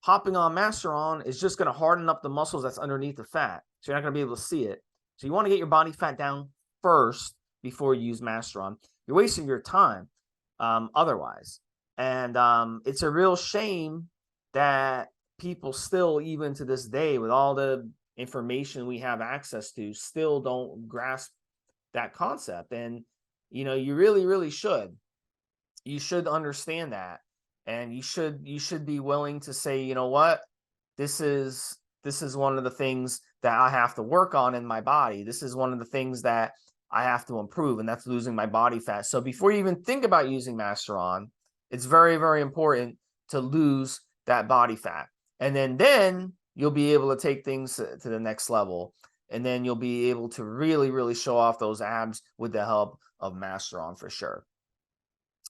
Speaker 1: hopping on Mastreron is just going to harden up the muscles that's underneath the fat. So you're not going to be able to see it. So you want to get your body fat down first before you use Mastreron. You're wasting your time otherwise. And it's a real shame that people still, even to this day, with all the information we have access to, still don't grasp that concept. And, you know, you really, really should. You should understand that. And you should be willing to say, you know what, this is one of the things that I have to work on in my body. This is one of the things that I have to improve, and that's losing my body fat. So before you even think about using Mastreron, it's very, very important to lose that body fat. And then you'll be able to take things to the next level. And then you'll be able to really, really show off those abs with the help of Mastreron for sure.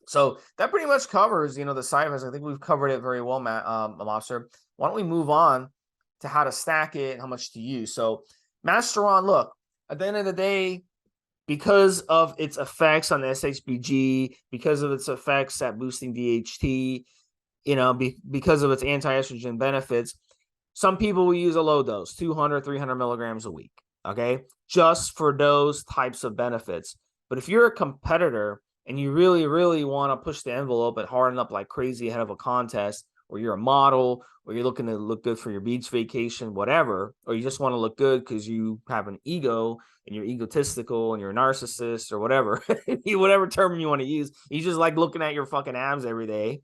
Speaker 1: So that pretty much covers, you know, the side effects. I think we've covered it very well, Mobster. Why don't we move on to how to stack it and how much to use? So Mastreron, look, at the end of the day, because of its effects on the SHBG, because of its effects at boosting DHT, because of its anti-estrogen benefits, some people will use a low dose, 200, 300 milligrams a week, okay, just for those types of benefits. But if you're a competitor and you really, really want to push the envelope and harden up like crazy ahead of a contest, or you're a model, or you're looking to look good for your beach vacation, whatever, or you just want to look good because you have an ego and you're egotistical and you're a narcissist or whatever, whatever term you want to use, you just like looking at your fucking abs every day,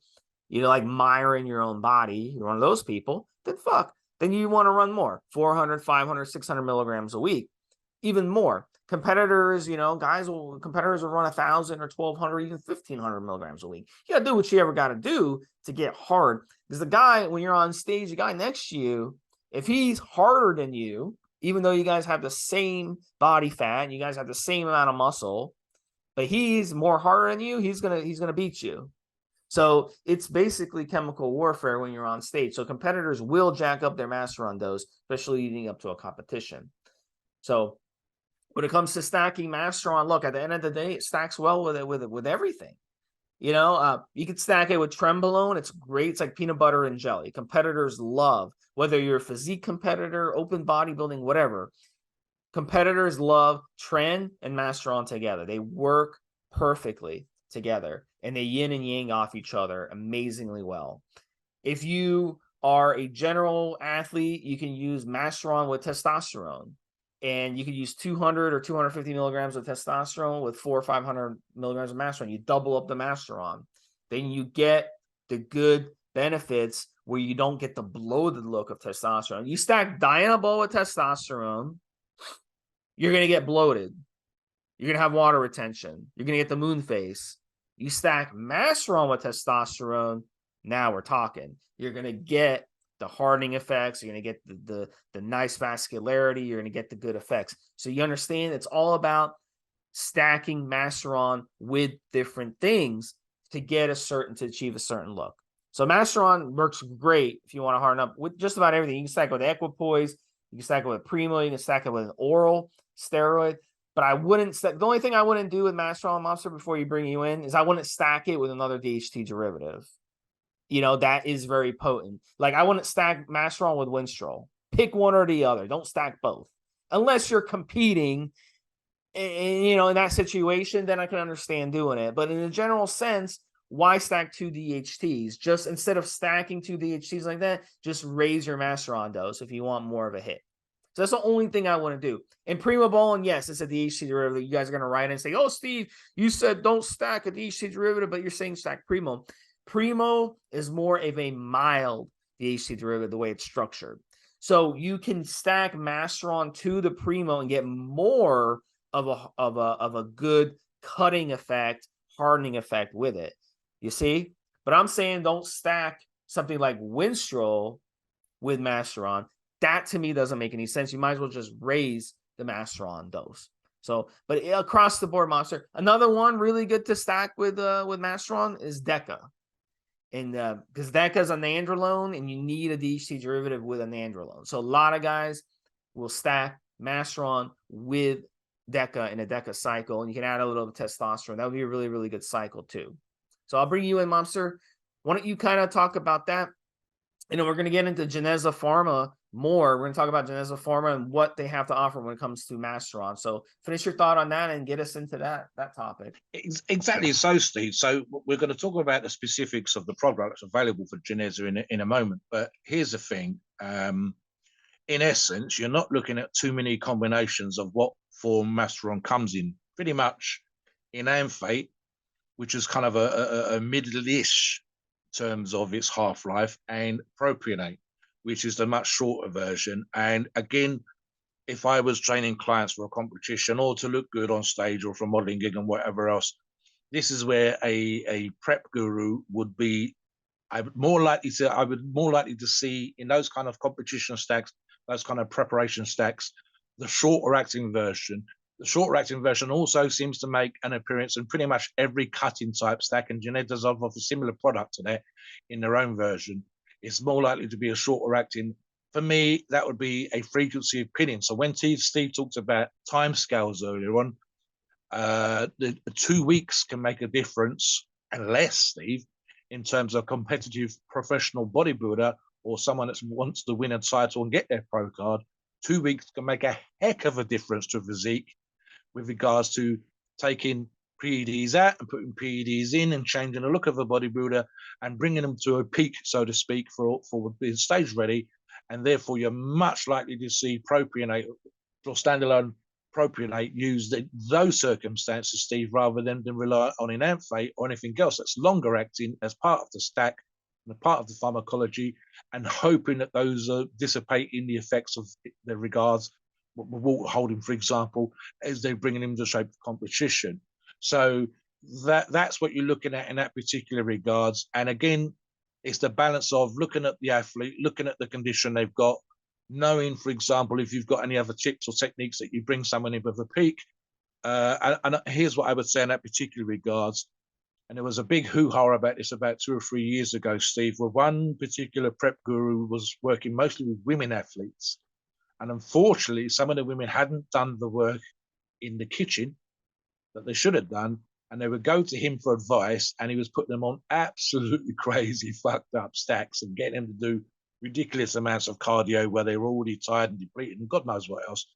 Speaker 1: like admiring your own body, you're one of those people, then you want to run more, 400, 500, 600 milligrams a week, even more. Competitors, competitors will run 1,000 or 1,200, even 1,500 milligrams a week. You got to do what you ever got to do to get hard. Because the guy, when you're on stage, the guy next to you, if he's harder than you, even though you guys have the same body fat, and you guys have the same amount of muscle, but he's more harder than you, he's gonna beat you. So it's basically chemical warfare when you're on stage. So competitors will jack up their Mastreron dose, especially leading up to a competition. So when it comes to stacking Mastreron, look, at the end of the day, it stacks well with everything. You can stack it with Trenbolone. It's great. It's like peanut butter and jelly. Competitors love, whether you're a physique competitor, open bodybuilding, whatever. Competitors love Tren and Mastreron together. They work perfectly together, and they yin and yang off each other amazingly well. If you are a general athlete, you can use Mastreron with testosterone, and you can use 200 or 250 milligrams of testosterone with 400 or 500 milligrams of Mastreron. You double up the Mastreron. Then you get the good benefits where you don't get the bloated look of testosterone. You stack Dianabol with testosterone, you're going to get bloated. You're going to have water retention. You're going to get the moon face. You stack Mastreron with testosterone, now we're talking. You're going to get the hardening effects. You're going to get the nice vascularity. You're going to get the good effects. So you understand it's all about stacking Mastreron with different things to achieve a certain look. So Mastreron works great if you want to harden up with just about everything. You can stack it with equipoise. You can stack it with Primo. You can stack it with an oral steroid. But I wouldn't stack. The only thing I wouldn't do with Masterton Mobster before you bring you in is I wouldn't stack it with another DHT derivative. That is very potent. Like I wouldn't stack Masteron with Winstrol. Pick one or the other. Don't stack both. Unless you're competing and in that situation, then I can understand doing it. But in a general sense, why stack two DHTs? Just instead of stacking two DHTs like that, just raise your Masteron dose if you want more of a hit. So that's the only thing I want to do. And Primobolan, yes, it's a DHT derivative. You guys are going to write in and say, oh, Steve, you said don't stack a DHT derivative, but you're saying stack Primo. Primo is more of a mild DHT derivative, the way it's structured. So you can stack Masteron to the Primo and get more of a good cutting effect, hardening effect with it. You see? But I'm saying don't stack something like Winstrol with Masteron. That to me doesn't make any sense. You might as well just raise the Mastreron dose. So, but across the board, Monster. Another one really good to stack with Mastreron is Deca, and because Deca is a nandrolone, and you need a DHT derivative with a nandrolone. So a lot of guys will stack Mastreron with Deca in a Deca cycle, and you can add a little bit of testosterone. That would be a really, really good cycle too. So I'll bring you in, Mobster. Why don't you kind of talk about that? We're going to get into Geneza Pharma more. We're going to talk about Geneza Pharma and what they have to offer when it comes to Masteron. So finish your thought on that and get us into that topic.
Speaker 2: Exactly so, Steve. So we're going to talk about the specifics of the products available for Geneza in a moment. But here's the thing. In essence, you're not looking at too many combinations of what form Masteron comes in. Pretty much in Amphate, which is kind of a middle-ish terms of its half-life, and propionate, which is the much shorter version. And again, if I was training clients for a competition or to look good on stage or for a modeling gig and whatever else, this is where a prep guru would be. I would more likely to see in those kind of competition stacks, those kind of preparation stacks, the shorter acting version. The shorter acting version also seems to make an appearance in pretty much every cutting type stack, and Geneza's offer a similar product to that in their own version. It's more likely to be a shorter acting. For me, that would be a frequency of pinning. So when Steve talked about timescales earlier on, The 2 weeks can make a difference, unless, Steve, in terms of competitive professional bodybuilder or someone that wants to win a title and get their pro card, 2 weeks can make a heck of a difference to physique with regards to taking PEDs out and putting PEDs in and changing the look of a bodybuilder and bringing them to a peak, so to speak, for being stage ready. And therefore, you're much likely to see propionate or standalone propionate used in those circumstances, Steve, rather than rely on enanthate or anything else that's longer acting as part of the stack and a part of the pharmacology, and hoping that those dissipate in the effects of their regards, water holding, for example, as they're bringing him to shape of competition. So that's what you're looking at in that particular regards. And again, it's the balance of looking at the athlete, looking at the condition they've got, knowing, for example, if you've got any other tips or techniques that you bring someone in with a peak. And here's what I would say in that particular regards. And there was a big hoo-ha about this about 2 or 3 years ago, Steve, where one particular prep guru was working mostly with women athletes. And unfortunately, some of the women hadn't done the work in the kitchen that they should have done. And they would go to him for advice, and he was putting them on absolutely crazy, fucked up stacks and getting them to do ridiculous amounts of cardio where they were already tired and depleted and God knows what else.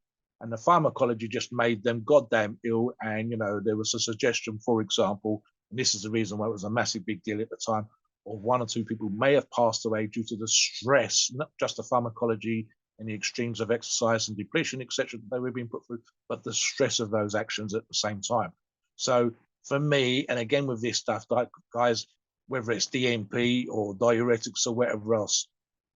Speaker 2: And the pharmacology just made them goddamn ill. And, you know, there was a suggestion, for example, and this is the reason why it was a massive big deal at the time, or 1 or 2 people may have passed away due to the stress, not just the pharmacology and the extremes of exercise and depletion, etc., that they were being put through, but the stress of those actions at the same time. So for me, and again with this stuff, like guys, whether it's DMP or diuretics or whatever else,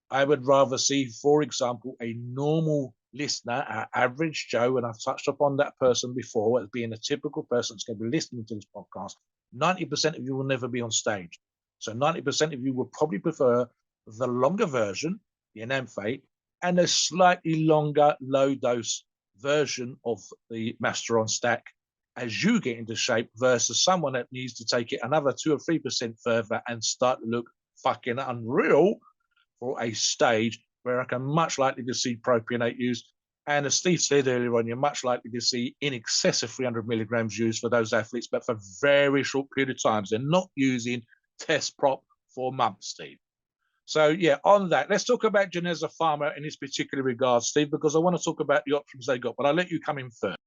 Speaker 2: I would rather see, for example, a normal listener, our average Joe, and I've touched upon that person before as being a typical person that's going to be listening to this podcast. 90% of you will never be on stage. So 90% of you will probably prefer the longer version, the enanthate, and a slightly longer low-dose version of the Mastreron stack as you get into shape versus someone that needs to take it another 2 or 3% further and start to look fucking unreal for a stage where I can much likely to see propionate used. And as Steve said earlier on, you're much likely to see in excess of 300 milligrams used for those athletes, but for very short period of times. They're not using test prop for months, Steve. So yeah, on that, let's talk about Geneza Pharma in this particular regard, Steve, because I want to talk about the options they got, but I'll let you come in first.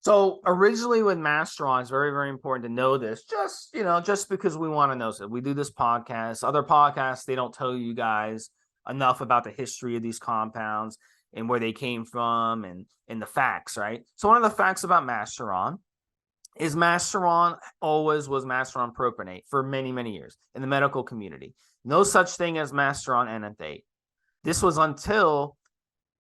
Speaker 1: So originally with Mastreron, it's very, very important to know this, just because we want to know. So we do this podcast, other podcasts, they don't tell you guys enough about the history of these compounds and where they came from and the facts, right? So one of the facts about Mastreron is Mastreron always was Mastreron propionate for many, many years in the medical community. No such thing as Mastreron enanthate. This was until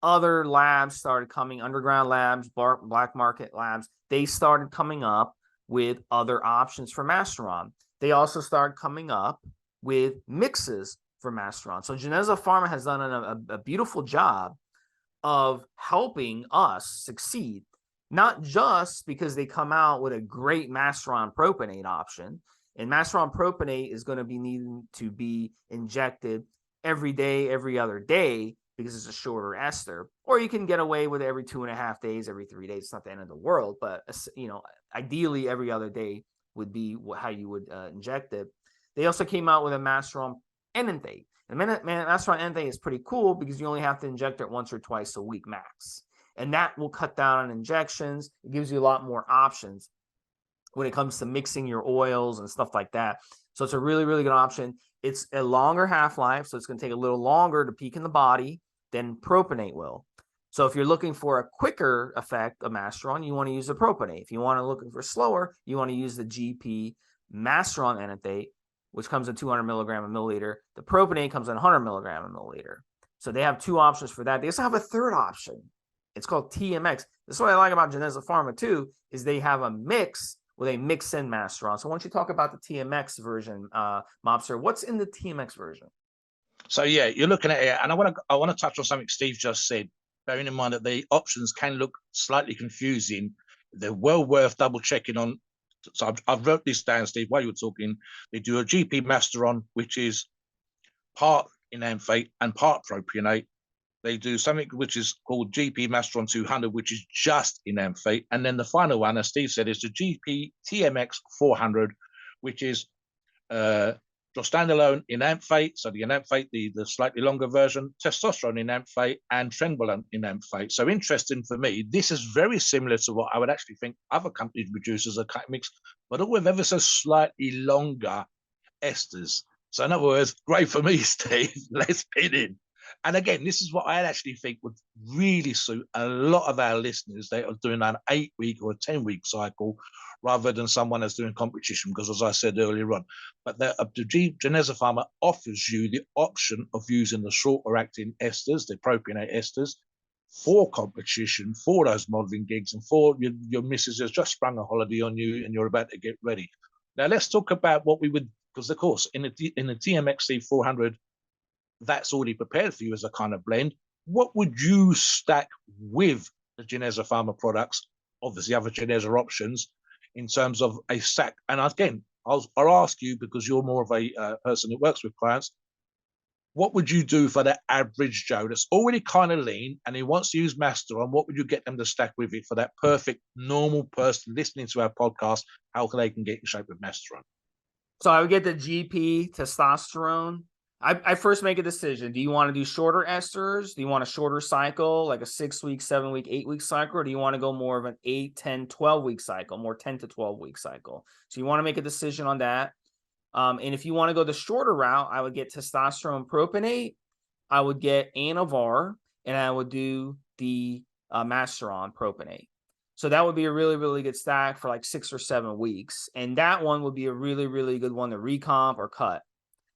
Speaker 1: other labs started coming, underground labs, black market labs. They started coming up with other options for Mastreron. They also started coming up with mixes for Mastreron. So Geneza Pharma has done a beautiful job of helping us succeed, not just because they come out with a great Mastreron propionate option. And Mastreron propionate is going to be needing to be injected every day, every other day, because it's a shorter ester, or you can get away with it every 2.5 days, every 3 days. It's not the end of the world, but ideally every other day would be how you would inject it. They also came out with a Mastreron enanthate. And Mastreron enanthate is pretty cool because you only have to inject it once or twice a week max, and that will cut down on injections. It gives you a lot more options when it comes to mixing your oils and stuff like that. So it's a really, really good option. It's a longer half-life, so it's going to take a little longer to peak in the body than propionate will. So if you're looking for a quicker effect of Mastreron, you want to use the propionate. If you want to looking for slower, you want to use the GP Masteron enanthate, which comes in 200 milligram a milliliter. The propionate comes in 100 milligram a milliliter. So they have 2 options for that. They also have a third option. It's called TMX. This is what I like about Geneza Pharma too, is they have a mix where they mix in Mastreron. So why don't you talk about the TMX version, Mobster? What's in the TMX version?
Speaker 2: So yeah, you're looking at it, and I want to touch on something Steve just said. Bearing in mind that the options can look slightly confusing, they're well worth double checking on. So I've wrote this down, Steve, while you were talking. They do a GP Masteron, which is part enanthate and part propionate. They do something which is called GP Masteron 200, which is just enanthate. And then the final one, as Steve said, is the GP TMX 400, which is Drostanolone enanthate, so the enanthate, the slightly longer version, testosterone enanthate, and trenbolone enanthate. So interesting for me, this is very similar to what I would actually think other companies produce as a mix, but all with ever so slightly longer esters. So in other words, great for me, Steve, less pinning. And again, this is what I actually think would really suit a lot of our listeners. They are doing an 8-week or a 10-week cycle rather than someone that's doing competition, because as I said earlier on, but the Geneza Pharma offers you the option of using the shorter acting esters, the propionate esters, for competition, for those modeling gigs, and for your missus has just sprung a holiday on you and you're about to get ready. Now let's talk about what we would, because of course in the TMXC 400, that's already prepared for you as a kind of blend. What would you stack with the Geneza Pharma products, obviously other Geneza options, in terms of a stack? And again, I'll ask you, because you're more of a person who works with clients, what would you do for that average Joe that's already kind of lean and he wants to use Masteron? What would you get them to stack with it for that perfect normal person listening to our podcast? How they can get in shape with Masteron?
Speaker 1: So I would get the GP testosterone. I first make a decision. Do you want to do shorter esters? Do you want a shorter cycle, like a 6-week, 7-week, 8-week cycle? Or do you want to go more of an 8, 10, 12-week cycle, more 10 to 12-week cycle? So you want to make a decision on that. And if you want to go the shorter route, I would get testosterone propionate, I would get Anavar, and I would do the Mastreron propionate. So that would be a really, really good stack for like 6 or 7 weeks. And that one would be a really, really good one to recomp or cut.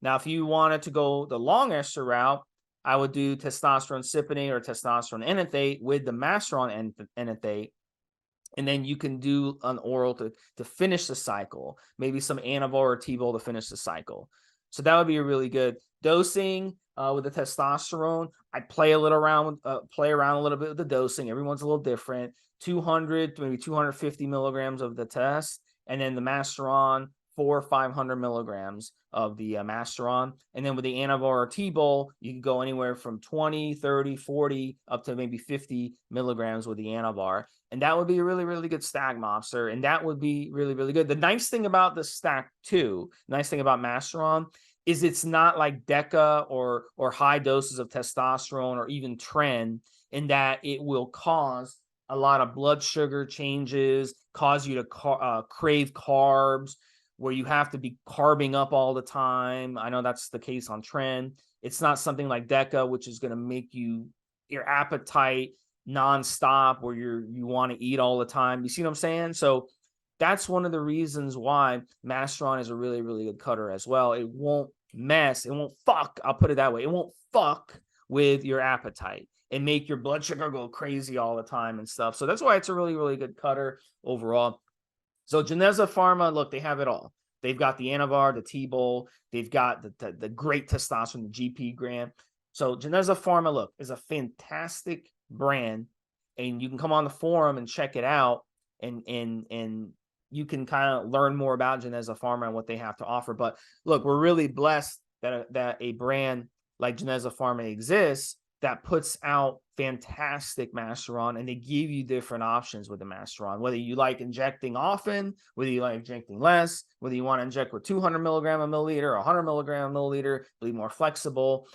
Speaker 1: Now, if you wanted to go the long ester route, I would do testosterone cypionate or testosterone enanthate with the Mastreron enanthate. And then you can do an oral to finish the cycle, maybe some Anavar or T-Bol to finish the cycle. So that would be a really good dosing with the testosterone. I play around a little bit with the dosing. Everyone's a little different. 200 to maybe 250 milligrams of the test, and then the Mastreron 400 or 500 milligrams of the Mastreron. And then with the Anavar or T-Bol, you can go anywhere from 20, 30, 40, up to maybe 50 milligrams with the Anavar. And that would be a really, really good stack, Mobster. And that would be really, really good. The nice thing about the stack too, nice thing about Mastreron, is it's not like Deca or high doses of testosterone or even Tren, in that it will cause a lot of blood sugar changes, cause you to crave carbs, where you have to be carbing up all the time. I know that's the case on Tren. It's not something like Deca, which is going to make your appetite nonstop, where you want to eat all the time. You see what I'm saying? So that's one of the reasons why Mastreron is a really, really good cutter as well. It won't fuck, I'll put it that way. It won't fuck with your appetite and make your blood sugar go crazy all the time and stuff. So that's why it's a really, really good cutter overall. So Geneza Pharma, look, they have it all. They've got the Anavar, the T-Bol, they've got the great testosterone, the GP gram. So Geneza Pharma, look, is a fantastic brand, and you can come on the forum and check it out, and you can kind of learn more about Geneza Pharma and what they have to offer. But look, we're really blessed that a brand like Geneza Pharma exists that puts out fantastic Mastreron, and they give you different options with the Mastreron, whether you like injecting often, whether you like injecting less, whether you want to inject with 200 milligram a milliliter, 100 milligram a milliliter, be more flexible.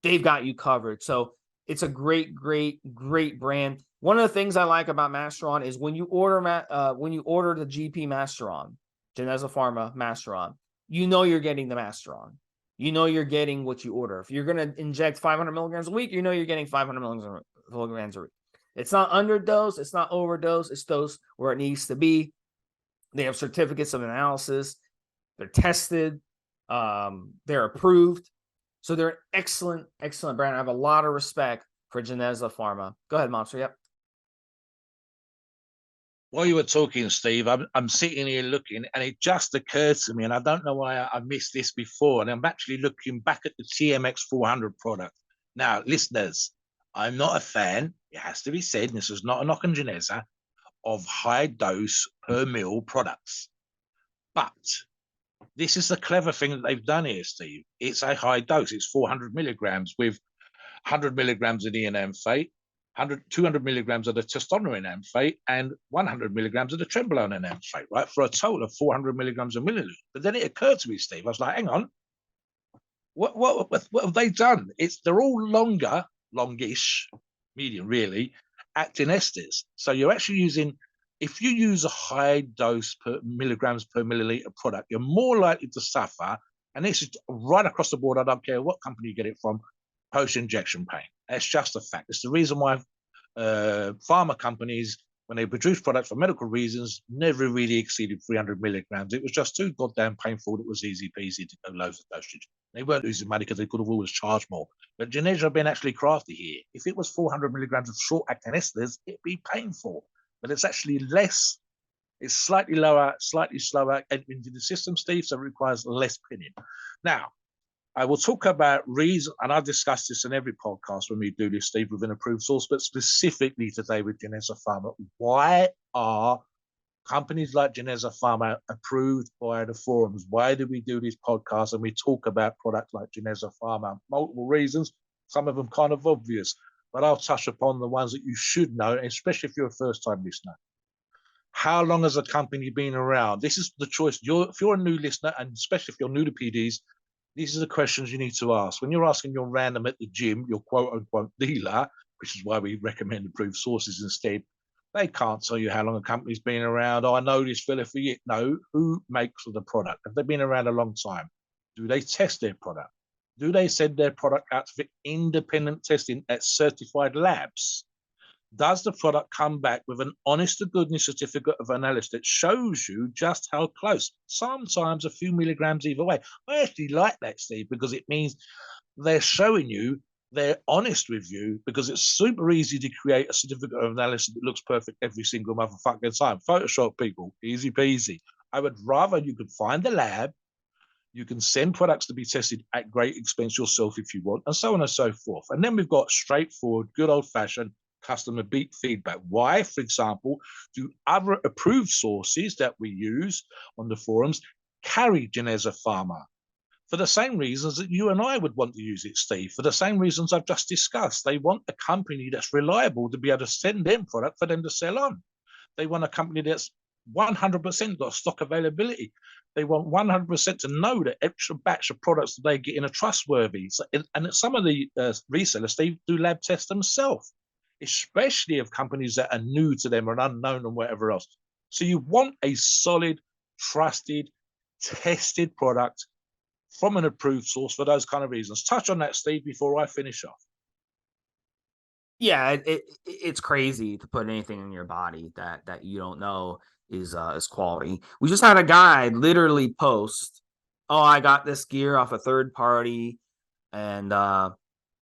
Speaker 1: They've got you covered. So it's a great, great, great brand. One of the things I like about Mastreron is when you order the GP Masteron, Geneza Pharma Mastreron, you know you're getting the Mastreron. You know you're getting what you order. If you're going to inject 500 milligrams a week, you know you're getting 500 milligrams a week. It's not underdose. It's not overdose. It's dose where it needs to be. They have certificates of analysis. They're tested. They're approved. So they're an excellent, excellent brand. I have a lot of respect for Geneza Pharma. Go ahead, Mobster. Yep.
Speaker 2: While you were talking, Steve, I'm sitting here looking, and it just occurred to me, and I don't know why I missed this before, and I'm actually looking back at the TMX 400 product. Now, listeners, I'm not a fan, it has to be said, and this is not a knock on Geneza, of high dose per mil products. But this is the clever thing that they've done here, Steve. It's a high dose. It's 400 milligrams with 100 milligrams of the enanthate, 200 milligrams of the testosterone enanthate, and 100 milligrams of the trenbolone enanthate, right? For a total of 400 milligrams of milliliter. But then it occurred to me, Steve, I was like, hang on, what have they done? They're all longish, medium really, acting esters. So you're actually using, if you use a high dose per milligrams per milliliter product, you're more likely to suffer, and this is right across the board, I don't care what company you get it from, post-injection pain. That's just a fact. It's the reason why pharma companies, when they produce products for medical reasons, never really exceeded 300 milligrams. It was just too goddamn painful. It was easy peasy to go loads of dosage. They weren't losing money because they could have always charged more. But Geneza have been actually crafty here. If it was 400 milligrams of short-acting esters, it'd be painful. But it's actually less. It's slightly lower, slightly slower into the system, Steve, so it requires less pinning. Now, I will talk about reason, and I've discussed this in every podcast when we do this, Steve, with an approved source, but specifically today with Geneza Pharma. Why are companies like Geneza Pharma approved by the forums? Why do we do these podcasts and we talk about products like Geneza Pharma? Multiple reasons, some of them kind of obvious, but I'll touch upon the ones that you should know, especially if you're a first-time listener. How long has a company been around? This is the choice. If you're a new listener, and especially if you're new to PDs, these are the questions you need to ask. When you're asking your random at the gym, your quote-unquote dealer, which is why we recommend approved sources instead, they can't tell you how long a company's been around. Oh, I know this fella for you. No, who makes the product? Have they been around a long time? Do they test their product? Do they send their product out for independent testing at certified labs? Does the product come back with an honest to goodness certificate of analysis that shows you just how close? Sometimes a few milligrams either way. I actually like that, Steve, because it means they're showing you, they're honest with you, because it's super easy to create a certificate of analysis that looks perfect every single motherfucking time. Photoshop, people, easy peasy. I would rather you could find the lab, you can send products to be tested at great expense yourself if you want, and so on and so forth. And then we've got straightforward, good old-fashioned customer feedback. Why, for example, do other approved sources that we use on the forums carry Geneza Pharma? For the same reasons that you and I would want to use it, Steve, for the same reasons I've just discussed. They want a company that's reliable to be able to send them product for them to sell on. They want a company that's 100% got stock availability. They want 100% to know that extra batch of products that they get in are trustworthy. So, and some of the resellers, they do lab tests themselves, especially of companies that are new to them or unknown and whatever else. So you want a solid, trusted, tested product from an approved source for those kind of reasons. Touch on that, Steve, before I finish off.
Speaker 1: Yeah, it's crazy to put anything in your body that you don't know is quality. We just had a guy literally post, "Oh, I got this gear off a third party," and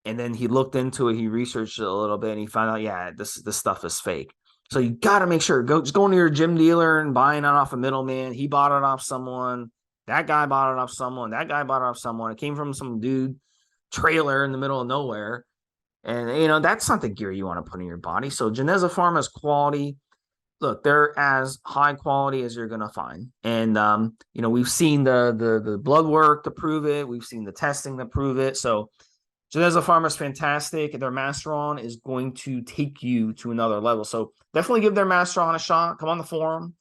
Speaker 1: then he looked into it, he researched it a little bit, and he found out, yeah, this stuff is fake. So you got to make sure, just going to your gym dealer and buying it off a middleman. He bought it off someone. That guy bought it off someone. That guy bought it off someone. It came from some dude trailer in the middle of nowhere. And, that's not the gear you want to put in your body. So Geneza Pharma's quality, look, they're as high quality as you're going to find. And, we've seen the blood work to prove it. We've seen the testing to prove it. So Geneza Pharma is fantastic. Their Mastreron is going to take you to another level. So definitely give their Mastreron a shot. Come on the forum.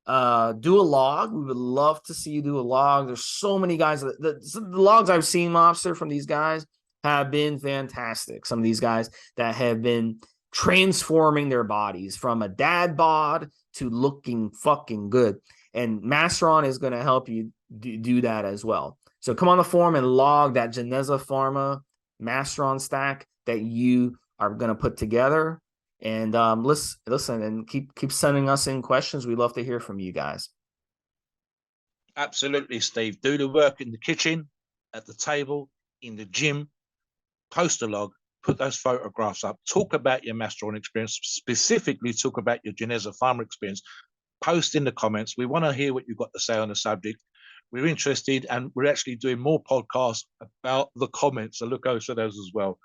Speaker 1: Do a log. We would love to see you do a log. There's so many guys. The logs I've seen, Mobster, from these guys have been fantastic. Some of these guys that have been transforming their bodies from a dad bod to looking fucking good. And Mastron is going to help you do that as well. So come on the forum and log that Geneza Pharma Mastron stack that you are going to put together. And listen and keep sending us in questions. We'd love to hear from you guys.
Speaker 2: Absolutely, Steve. Do the work in the kitchen, at the table, in the gym. Post a log, put those photographs up, talk about your Mastreron experience, specifically talk about your Geneza Pharma experience, post in the comments. We want to hear what you've got to say on the subject. We're interested, and we're actually doing more podcasts about the comments, so look out for those as well.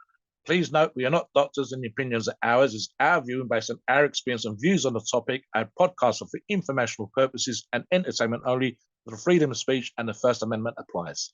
Speaker 2: Please note, we are not doctors, and the opinions are ours. It's our view and based on our experience and views on the topic. Our podcasts are for informational purposes and entertainment only. The freedom of speech and the First Amendment applies.